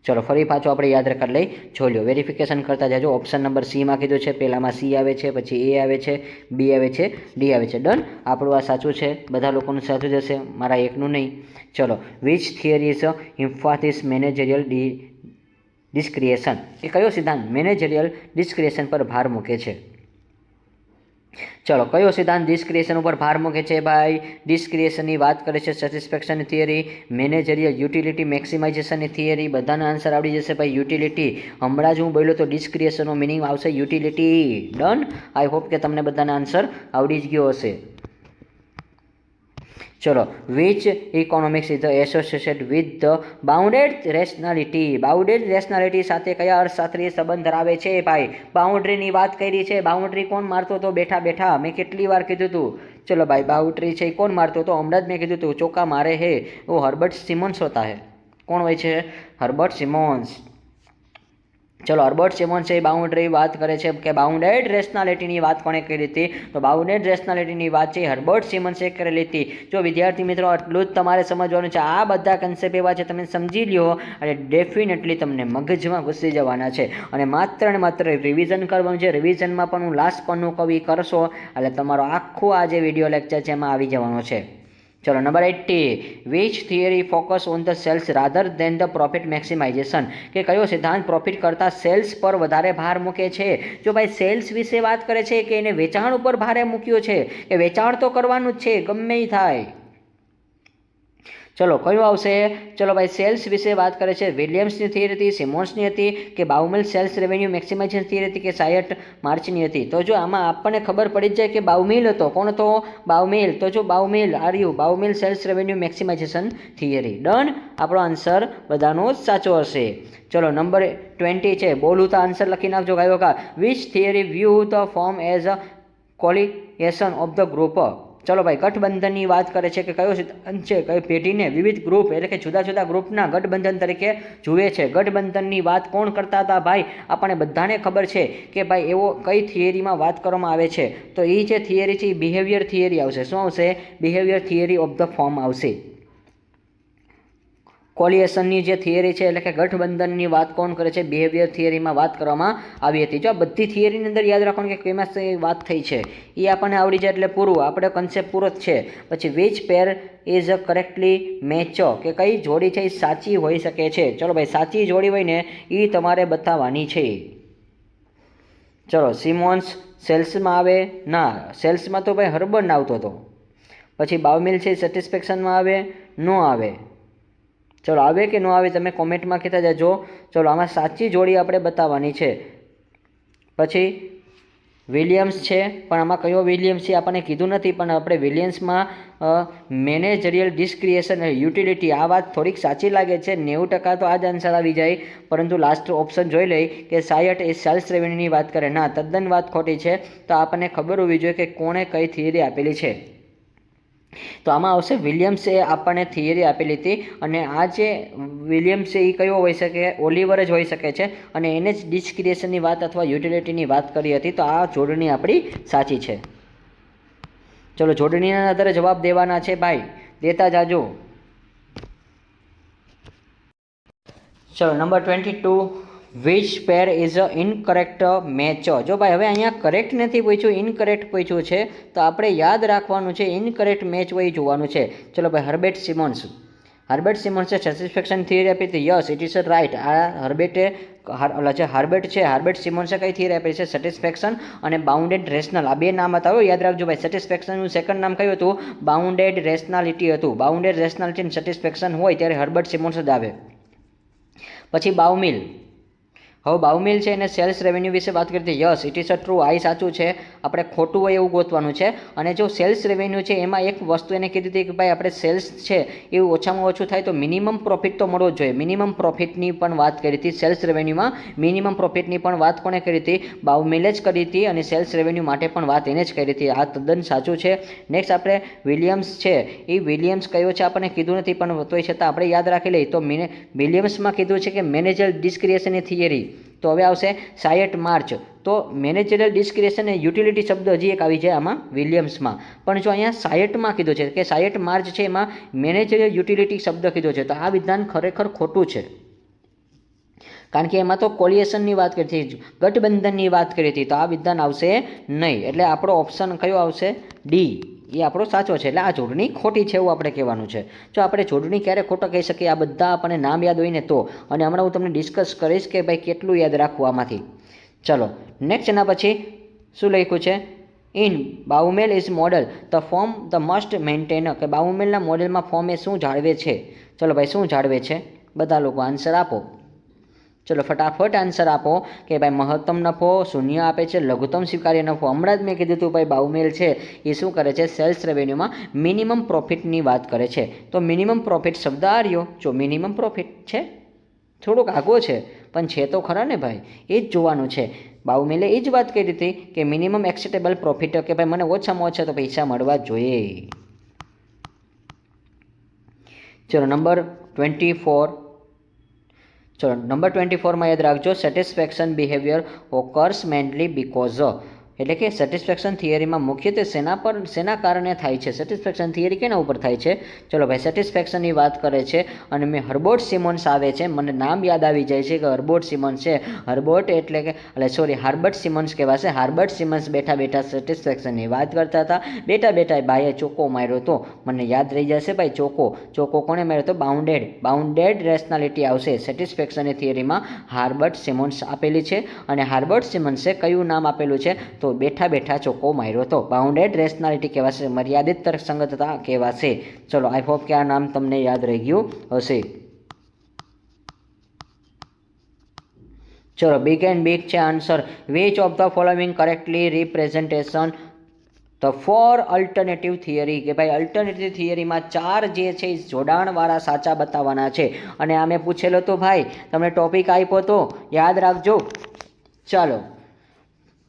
ચલો ફરી પાછું આપણે યાદ કરી લઈ જોઈ લો વેરિફિકેશન કરતા જાજો. ઓપ્શન નંબર સીમાં કીધું છે પહેલામાં સી આવે છે પછી એ આવે છે બી આવે છે ડી આવે છે. ડન. આપણું આ સાચું છે બધા લોકોનું સાચું જ હશે મારા એકનું નહીં. ચલો વિચ થિયરી ઇઝ ઇમ્ફાસિસ મેનેજરિયલ ડિસ્ક્રિએશન. એ કયો સિદ્ધાંત મેનેજરિયલ ડિસ્ક્રિએશન પર ભાર મૂકે છે. ચલો કયો સિદ્ધાંત ડિસ્ક્રિએશન ઉપર ભાર મૂકે છે ભાઈ ડિસ્ક્રિએશનની વાત કરે છે સેટિસ્ફેક્શનની થિયરી મેનેજરિયલ યુટિલિટી મેક્સિમાઇઝેશનની થિયરી. બધાના આન્સર આવડી જશે ભાઈ યુટિલિટી. હમણાં જ હું બોલ્યો તો ડિસ્ક્રિએશનનો મિનિંગ આવશે યુટિલિટી. ડન. આઈ હોપ કે તમને બધાના આન્સર આવડી જ ગયો હશે. ચલો which economics is associated with the bounded rationality. Bounded rationality સાથે કયા અર્થશાસ્ત્રીય સંબંધ ધરાવે છે ભાઈ બાઉન્ડ્રીની વાત કરી છે. બાઉન્ડ્રી કોણ મારતો હતો બેઠા બેઠા મેં કેટલી વાર કીધું હતું. ચલો ભાઈ બાઉન્ડ્રી છે એ કોણ મારતો હતો હમણાં જ મેં કીધું હતું ચોકા મારે હે वो हर्बर्ट सिमोन्स होता है. કોણ હોય છે હર્બર્ટ સિમોન્સ. ચલો હર્બર્ટ સિમોન્સ એ બાઉન્ડ્રી વાત કરે છે કે બાઉન્ડેડ રેશનાલિટીની વાત કોણે કરી હતી તો બાઉન્ડેડ રેશનાલિટીની વાત છે હર્બર્ટ સિમોન્સે કરેલી હતી. જો વિદ્યાર્થી મિત્રો આટલું જ તમારે સમજવાનું છે. આ બધા કન્સેપ્ટ એવા છે તમે સમજી લ્યો અને ડેફિનેટલી તમને મગજમાં ઘૂસી જવાના છે. અને માત્ર ને માત્ર રિવિઝન કરવાનું છે. રિવિઝનમાં પણ હું લાસ્ટ પન્નું કવિ કરશો એટલે તમારો આખો આ જે વિડીયો લેક્ચર છે એમાં આવી જવાનો છે. ચલો number 80 which theory focus on the sales rather than the profit maximization. કે કયો સિદ્ધાંત પ્રોફિટ કરતાં સેલ્સ પર વધારે ભાર મૂકે છે. જો ભાઈ સેલ્સ વિશે વાત કરે છે કે એને વેચાણ ઉપર ભારે મૂક્યો છે કે વેચાણ તો કરવાનું જ છે ગમે એ થાય. ચલો કયું આવશે ચલો ભાઈ સેલ્સ વિશે વાત કરે છે વિલિયમ્સની થિયરી હતી સિમોન્સની હતી કે બાઉમિલ સેલ્સ રેવન્યુ મેક્સિમાઇઝેશન થિયરી હતી કે સાયટ માર્ચની હતી. તો જો આમાં આપણને ખબર પડી જ જાય કે બાઉમિલ હતો. કોણ હતો બાઉમિલ. તો જો બાઉમિલ આર્યુ બાઉમિલ cells revenue maximization theory. Done. આપણો આન્સર બધાનો જ સાચો હશે. ચલો નંબર 20 છે બોલું તો આન્સર લખી નાખજો ગાયો કા. Which theory view the firm as a coalition of the group. ચલો ભાઈ ગઠબંધનની વાત કરે છે કે કયો સિદ્ધાંત છે કઈ પેઢીને વિવિધ ગ્રુપ એટલે કે જુદા જુદા ગ્રુપના ગઠબંધન તરીકે જુએ છે. ગઠબંધનની વાત કોણ કરતા હતા ભાઈ આપણને બધાને ખબર છે કે ભાઈ એવો કઈ થિયરીમાં વાત કરવામાં આવે છે તો એ જે થિયરી છે એ બિહેવિયર થિયરી આવશે. શું આવશે behaviour theory of the form આવશે. કોલિએશનની જે થિયરી છે એટલે કે ગઠબંધનની વાત કોણ કરે છે બિહેવિયર થિયરીમાં વાત કરવામાં આવી હતી. જો આ બધી થિયરીની અંદર યાદ રાખવાનું કે કેમાં વાત થઈ છે એ આપણને આવડી જાય એટલે પૂરું આપણે કન્સેપ્ટ પૂરો જ છે. પછી which pair is a correctly match કે કઈ જોડી છે એ સાચી હોઈ શકે છે. ચલો ભાઈ સાચી જોડી હોય ને એ તમારે બતાવવાની છે. ચલો સિમોન્સ સેલ્સમાં આવે ના સેલ્સમાં તો ભાઈ હર્બર્ટ આવતો હતો. પછી બાઉમિલ છે સેટિસ્ફેક્શનમાં આવે ન આવે. ચલો આવે કે ન આવે તમે કોમેન્ટમાં કહેતા જજો. ચલો આમાં સાચી જોડી આપણે બતાવવાની છે. પછી વિલિયમ્સ છે પણ આમાં કયો વિલિયમ્સ છે આપણને કીધું નથી પણ આપણે વિલિયમ્સમાં મેનેજરિયલ ડિસ્ક્રિએશન યુટિલિટી આ વાત થોડીક સાચી લાગે છે 90% તો આ જ આન્સર આવી જાય. પરંતુ લાસ્ટ ઓપ્શન જોઈ લઈ કે સાયટ એ સેલ્સ રેવન્યુની વાત કરે ના તદ્દન વાત ખોટી છે. તો આપણને ખબર હોવી જોઈએ કે કોણે કઈ થિયરી આપેલી છે. તો આમાં આવશે વિલિયમ્સે આપણને થિયરી આપેલી હતી અને આ જે વિલિયમ્સ એ કયો હોઈ શકે ઓલિવર જ હોઈ શકે છે અને એને જ ડિસ્ક્રિએશનની વાત અથવા યુટિલિટીની વાત કરી હતી. તો આ જોડણી આપણી સાચી છે. ચલો જોડણીના આધારે જવાબ દેવાના છે ભાઈ દેતા જાજો. ચલો number 22 which pair is a incorrect match. જો ભાઈ હવે અહીંયા કરેક્ટ નથી પૂછ્યું, ઇનકરેક્ટ પૂછ્યું છે, તો આપણે યાદ રાખવાનું છે ઇનકરેક્ટ મેચ હોય જોવાનું છે. ચલો ભાઈ, હર્બર્ટ સિમન્સે સેટિસ્ફેક્શન થિયરી આપી હતી. Yes, it is right. આ હાર્બર્ટ સિમન્સે કઈ થિયરી આપી છે? સેટિસ્ફેક્શન અને બાઉન્ડેડ રેશનલ, આ બે નામ હતા. યાદ રાખજો ભાઈ, સેટિસ્ફેક્શનનું સેકન્ડ નામ કયું હતું? બાઉન્ડેડ રેશનાલિટી હતું. બાઉન્ડેડ રેશનાલિટી અને સેટિસ્ફેક્શન હોય ત્યારે હર્બર્ટ સિમન્સ જ આવે. પછી બાઉમિલ. હવે બાઉમિલ છે એને સેલ્સ રેવન્યુ વિશે વાત કરી હતી. Yes, it is a true. આ સાચું છે. આપણે ખોટું હોય એવું ગોતવાનું છે. અને જો સેલ્સ રેવન્યુ છે એમાં એક વસ્તુ એને કીધી હતી કે ભાઈ આપણે સેલ્સ છે એવું ઓછામાં ઓછું થાય તો મિનિમમ પ્રોફિટ તો મળવો જ જોઈએ. મિનિમમ પ્રોફિટની પણ વાત કરી હતી સેલ્સ રેવન્યુમાં. મિનિમમ પ્રોફિટની પણ વાત કોણે કરી હતી? બાઉમિલે જ કરી હતી. અને સેલ્સ રેવન્યુ માટે પણ વાત એને જ કરી હતી. આ તદ્દન સાચું છે. નેક્સ્ટ આપણે વિલિયમ્સ છે, એ વિલિયમ્સ કયો છે આપણને કીધું નથી, પણ તોય છતાં આપણે યાદ રાખી લઈએ તો વિલિયમ્સમાં કીધું છે કે મેનેજર ડિસ્ક્રિએશનની થિયરી. તો હવે આવશે સાયટ માર્ચ. તો મેનેજરિયલ ડિસ્ક્રિએશન અને યુટિલિટી શબ્દ હજી એક આવી જાય આમાં વિલિયમ્સમાં. પણ જો અહીંયા સાયટમાં કીધું છે કે સાયટ માર્ચ છે એમાં મેનેજરિયલ યુટિલિટી શબ્દ કીધો છે, તો આ વિધાન ખરેખર ખોટું છે. કારણ કે એમાં તો કોલિએશનની વાત કરી હતી, ગઠબંધનની વાત કરી હતી, તો આ વિધાન આવશે નહીં. એટલે આપણો ઓપ્શન કયો આવશે? ડી, એ આપણો સાચો છે. એટલે આ જોડણી ખોટી છે એવું આપણે કહેવાનું છે. જો આપણે જોડણી ક્યારે ખોટા કહી શકીએ? આ બધા આપણને નામ યાદ હોય ને તો. અને હમણાં હું તમને ડિસ્કસ કરીશ કે ભાઈ કેટલું યાદ રાખવું આમાંથી. ચલો નેક્સ્ટ, એના પછી શું લખ્યું છે? In Baumol is model the firm the must maintain. કે બાઉમેલના મોડેલમાં ફોર્મ એ શું જાળવે છે? ચલો ભાઈ, શું જાળવે છે? બધા લોકો આન્સર આપો. ચલો ફટાફટ આન્સર આપો કે ભાઈ મહત્તમ નફો, શૂન્ય આપે છે, લઘુત્તમ સ્વીકાર્ય નફો. હમણાં જ મેં કીધું હતું ભાઈ બાઉમેલ છે એ શું કરે છે? સેલ્સ રેવન્યુમાં મિનિમમ પ્રોફિટની વાત કરે છે. તો મિનિમમ પ્રોફિટ શબ્દ આ રહ્યો. જો મિનિમમ પ્રોફિટ છે, થોડોક આગો છે પણ છે તો ખરા ને ભાઈ, એ જ જોવાનું છે. બાઉમેલે એ જ વાત કરી હતી કે મિનિમમ એક્સેપ્ટેબલ પ્રોફિટ, કે ભાઈ મને ઓછામાં ઓછા તો પૈસા મળવા જોઈએ. ચલો નંબર 24. ચલો નંબર 24માં યાદ રાખજો, સેટિસ્ફેક્શન બિહેવિયર ઓકર્સ મેનલી બીકોઝ. એટલે કે સેટિસ્ફેક્શન થિયરીમાં મુખ્યત્વે શેના કારણે થાય છે? સેટિસ્ફેક્શન થિયરી કેના ઉપર થાય છે? ચલો ભાઈ, સેટિસ્ફેક્શનની વાત કરે છે. અને મેં હર્બર્ટ સિમન્સ આવે છે, મને નામ યાદ આવી જાય છે કે હર્બર્ટ સિમન્સ છે. હાર્બર્ટ સિમન્સ કહેવાશે. હાર્બર્ટ સિમન્સ બેઠા બેઠા સેટિસ્ફેક્શનની વાત કરતા હતા. બેઠા ભાઈએ ચોકો માર્યો તો મને યાદ રહી જશે ભાઈ. ચોકો કોણે માર્યો તો? બાઉન્ડેડ રેશનાલિટી આવશે સેટિસ્ફેક્શનની થિયરીમાં. હાર્બર્ટ સિમન્સ આપેલી છે. અને હાર્બર્ટ સિમન્સે કયું નામ આપેલું છે? તો બેઠા ચોકો માર્યો તો બાઉન્ડેડ રેશનાલિટી કહેવાશે, મર્યાદિત તર્કસંગતતા કહેવાશે. ચલો આઈ હોપ કે આ નામ તમને યાદ રહી ગયું હશે. ચલો બિગ એન્ડ બિગ છે answer. Which of the following correctly representation the 4 alternative theory. કે ભાઈ અલ્ટરનેટિવ થિયરીમાં 4 જે છે એ જોડાણવાળા સાચા બતાવવાના છે. અને આ મેં પૂછેલો તો ભાઈ, તમને ટોપિક આપ્યો તો યાદ રાખજો. ચાલો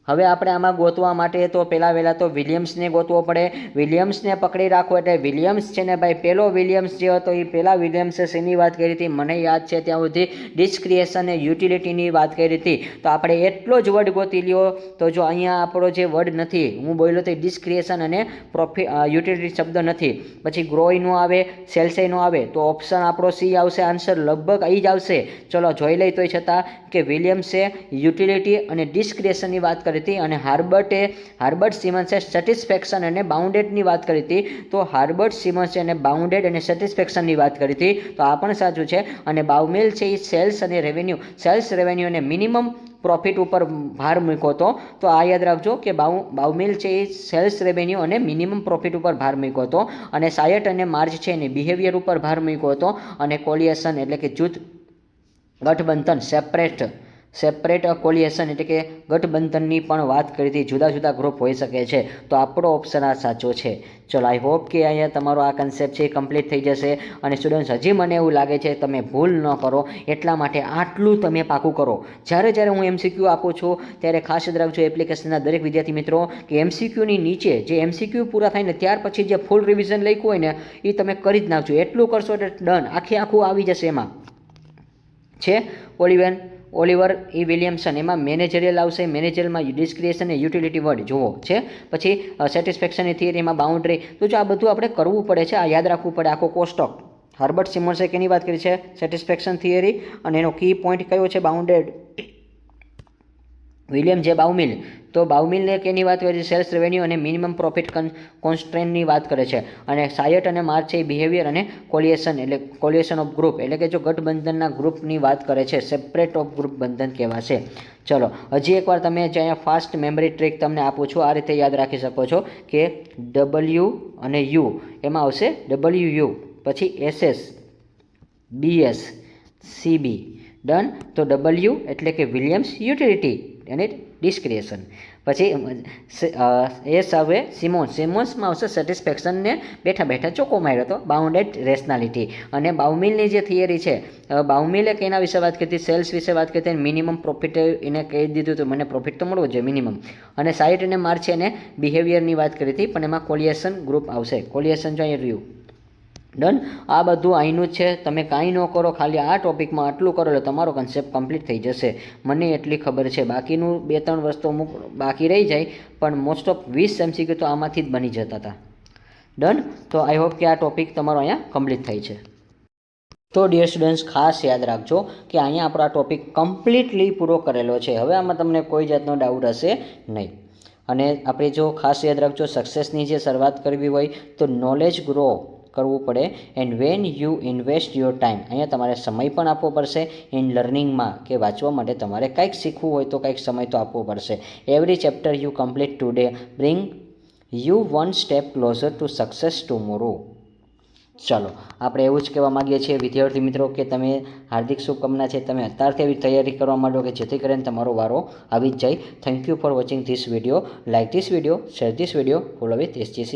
હવે આપણે આમાં ગોતવા માટે તો વહેલા તો વિલિયમ્સને ગોતવો પડે. વિલિયમ્સને પકડી રાખો. એટલે વિલિયમ્સ છે ને ભાઈ, પહેલો વિલિયમ્સ જે હતો એ પહેલા વિલિયમ્સે શેની વાત કરી હતી? મને યાદ છે ત્યાં સુધી ડિસ્ક્રિએશન અને યુટિલિટીની વાત કરી હતી. તો આપણે એટલો જ વર્ડ ગોતી લ્યો. તો જો અહીંયા આપણો જે વર્ડ નથી, હું બોલ્યો તો ડિસ્ક્રિએશન અને યુટિલિટી શબ્દ નથી. પછી ગ્રોઈનો આવે, સેલ્સેનો આવે, તો ઓપ્શન આપણો સી આવશે. આન્સર લગભગ અહીં જ આવશે. ચલો જોઈ લઈ તોય છતાં કે વિલિયમ્સે યુટિલિટી અને ડિસ્ક્રિએશનની વાત કરી હતી. અને હાર્બર્ટ સિમન્સે સેટિસ્ફેક્શન અને બાઉન્ડેડની વાત કરી હતી. તો હાર્બર્ટ સિમન્સે અને બાઉન્ડેડ અને સેટિસ્ફેક્શનની વાત કરી હતી. તો આ પણ સાચું છે. અને બાઉમેલ છે એ સેલ્સ રેવન્યુ અને મિનિમમ પ્રોફિટ ઉપર ભાર મૂક્યો હતો. તો આ યાદ રાખજો કે બાઉમેલ છે એ સેલ્સ રેવન્યુ અને મિનિમમ પ્રોફિટ ઉપર ભાર મૂક્યો હતો. અને સાયટ અને માર્ચ છે એને બિહેવિયર ઉપર ભાર મૂક્યો હતો. અને કોલિએશન એટલે કે જૂથ ગઠબંધન સેપરેટ કોલિએશન એટલે કે ગઠબંધનની પણ વાત કરી હતી. જુદા જુદા ગ્રુપ હોઈ શકે છે. તો આપણો ઓપ્શન આ સાચો છે. ચલો આઈ હોપ કે અહીંયા તમારો આ કન્સેપ્ટ છે એ કમ્પ્લીટ થઈ જશે. અને સ્ટુડન્ટ્સ હજી મને એવું લાગે છે તમે ભૂલ ન કરો, એટલા માટે આટલું તમે પાકું કરો. જ્યારે હું એમસીક્યુ આપું છું ત્યારે ખાસ યાદ રાખજો એપ્લિકેશનના દરેક વિદ્યાર્થી મિત્રો કે એમસીક્યુની નીચે જે એમસીક્યુ પૂરા થાય ને ત્યાર પછી જે ફૂલ રિવિઝન લખ્યું હોય ને એ તમે કરી જ નાખજો. એટલું કરશો એટલે ડન, આખું આવી જશે. એમાં છે ઓલિવર એ વિલિયમ્સન, એમાં મેનેજરિયલ આવશે. મેનેજરિયલમાં ડિસ્ક્રિએશન અને યુટિલિટી વર્ડ જુઓ છે. પછી સેટિસ્ફેક્શનની થિયરીમાં બાઉન્ડ્રી. તો જો આ બધું આપણે કરવું પડે છે, આ યાદ રાખવું પડે. આખો કોષ્ટક હર્બર્ટ સિમન્સે કેની વાત કરી છે? Satisfaction theory. અને એનો કી પોઈન્ટ કયો છે? બાઉન્ડેડ. વિલિયમ જે બાઉમિલ, તો બાઉમિલને કેની વાત કરે છે? સેલ્સ રેવન્યુ અને મિનિમમ પ્રોફિટ કોન્સ્ટ્રેન્ટની વાત કરે છે. અને સાયટ અને માર્ચ છે બિહેવિયર અને કોલિએશન ઓફ ગ્રુપ, એટલે કે જો ગઠબંધનના ગ્રુપની વાત કરે છે. સેપરેટ ઓફ ગ્રુપ બંધન કહેવાશે. ચલો હજી એકવાર તમે જે અહીંયા ફાસ્ટ મેમરી ટ્રીક તમને આપું છું, આ રીતે યાદ રાખી શકો છો કે ડબલ્યુ અને યુ, એમાં આવશે ડબલ્યુ પછી SS BS CB ડન. તો ડબલ્યુ એટલે કે વિલિયમ્સ યુટિલિટી અને ડિસ્ક્રિએશન. પછી એસ આવે સિમોન્સમાં આવશે સેટિસ્ફેક્શન ને બેઠા બેઠા ચોખ્ખો માર્યો હતો, બાઉન્ડેડ રેશનાલિટી. અને બાઉમિલની જે થિયરી છે, બાઉમિલે કેના વિશે વાત કરી હતી? સેલ્સ વિશે વાત કરી હતી. મિનિમમ પ્રોફિટ એને કહી દીધું હતું, મને પ્રોફિટ તો મળવો જોઈએ મિનિમમ. અને સાઇટ અને માર્ચ એને બિહેવિયરની વાત કરી હતી, પણ એમાં કોલિએશન ગ્રુપ આવશે. કોલિએશન જો અહીં રહ્યું. ડન. આ બધું અહીંનું જ છે. તમે કાંઈ ન કરો, ખાલી આ ટોપિકમાં આટલું કરો એટલે તમારો કન્સેપ્ટ કમ્પ્લીટ થઈ જશે. મને એટલી ખબર છે. બાકીનું 2-3 વસ્તુ અમુક બાકી રહી જાય, પણ મોસ્ટ ઓફ 20 MCQ તો આમાંથી જ બની જતા હતા. ડન. તો આઈ હોપ કે આ ટોપિક તમારો અહીંયા કમ્પ્લીટ થાય છે. તો ડિયર સ્ટુડન્ટ્સ, ખાસ યાદ રાખજો કે અહીંયા આપણો આ ટોપિક કમ્પ્લીટલી પૂરો કરેલો છે. હવે આમાં તમને કોઈ જાતનો ડાઉટ હશે નહીં. અને આપણે જો ખાસ યાદ રાખજો, સક્સેસની જે શરૂઆત કરવી હોય તો નોલેજ ગ્રો કરવું પડે. And when you invest your time, અહીંયા તમારે સમય પણ આપવો પડશે ઇન લર્નિંગમાં, કે વાંચવા માટે તમારે કંઈક શીખવું હોય તો કંઈક સમય તો આપવો પડશે. Every chapter you complete today bring you one step closure to success tomorrow. ચલો આપણે એવું જ કહેવા માગીએ છીએ વિદ્યાર્થી મિત્રો કે તમે હાર્દિક શુભકામના છે, તમે અત્યારથી એવી તૈયારી કરવા માંડો કે જેથી કરીને તમારો વારો આવી જ જાય. Thank you for watching this video. Like this video, share this video, follow with SGC.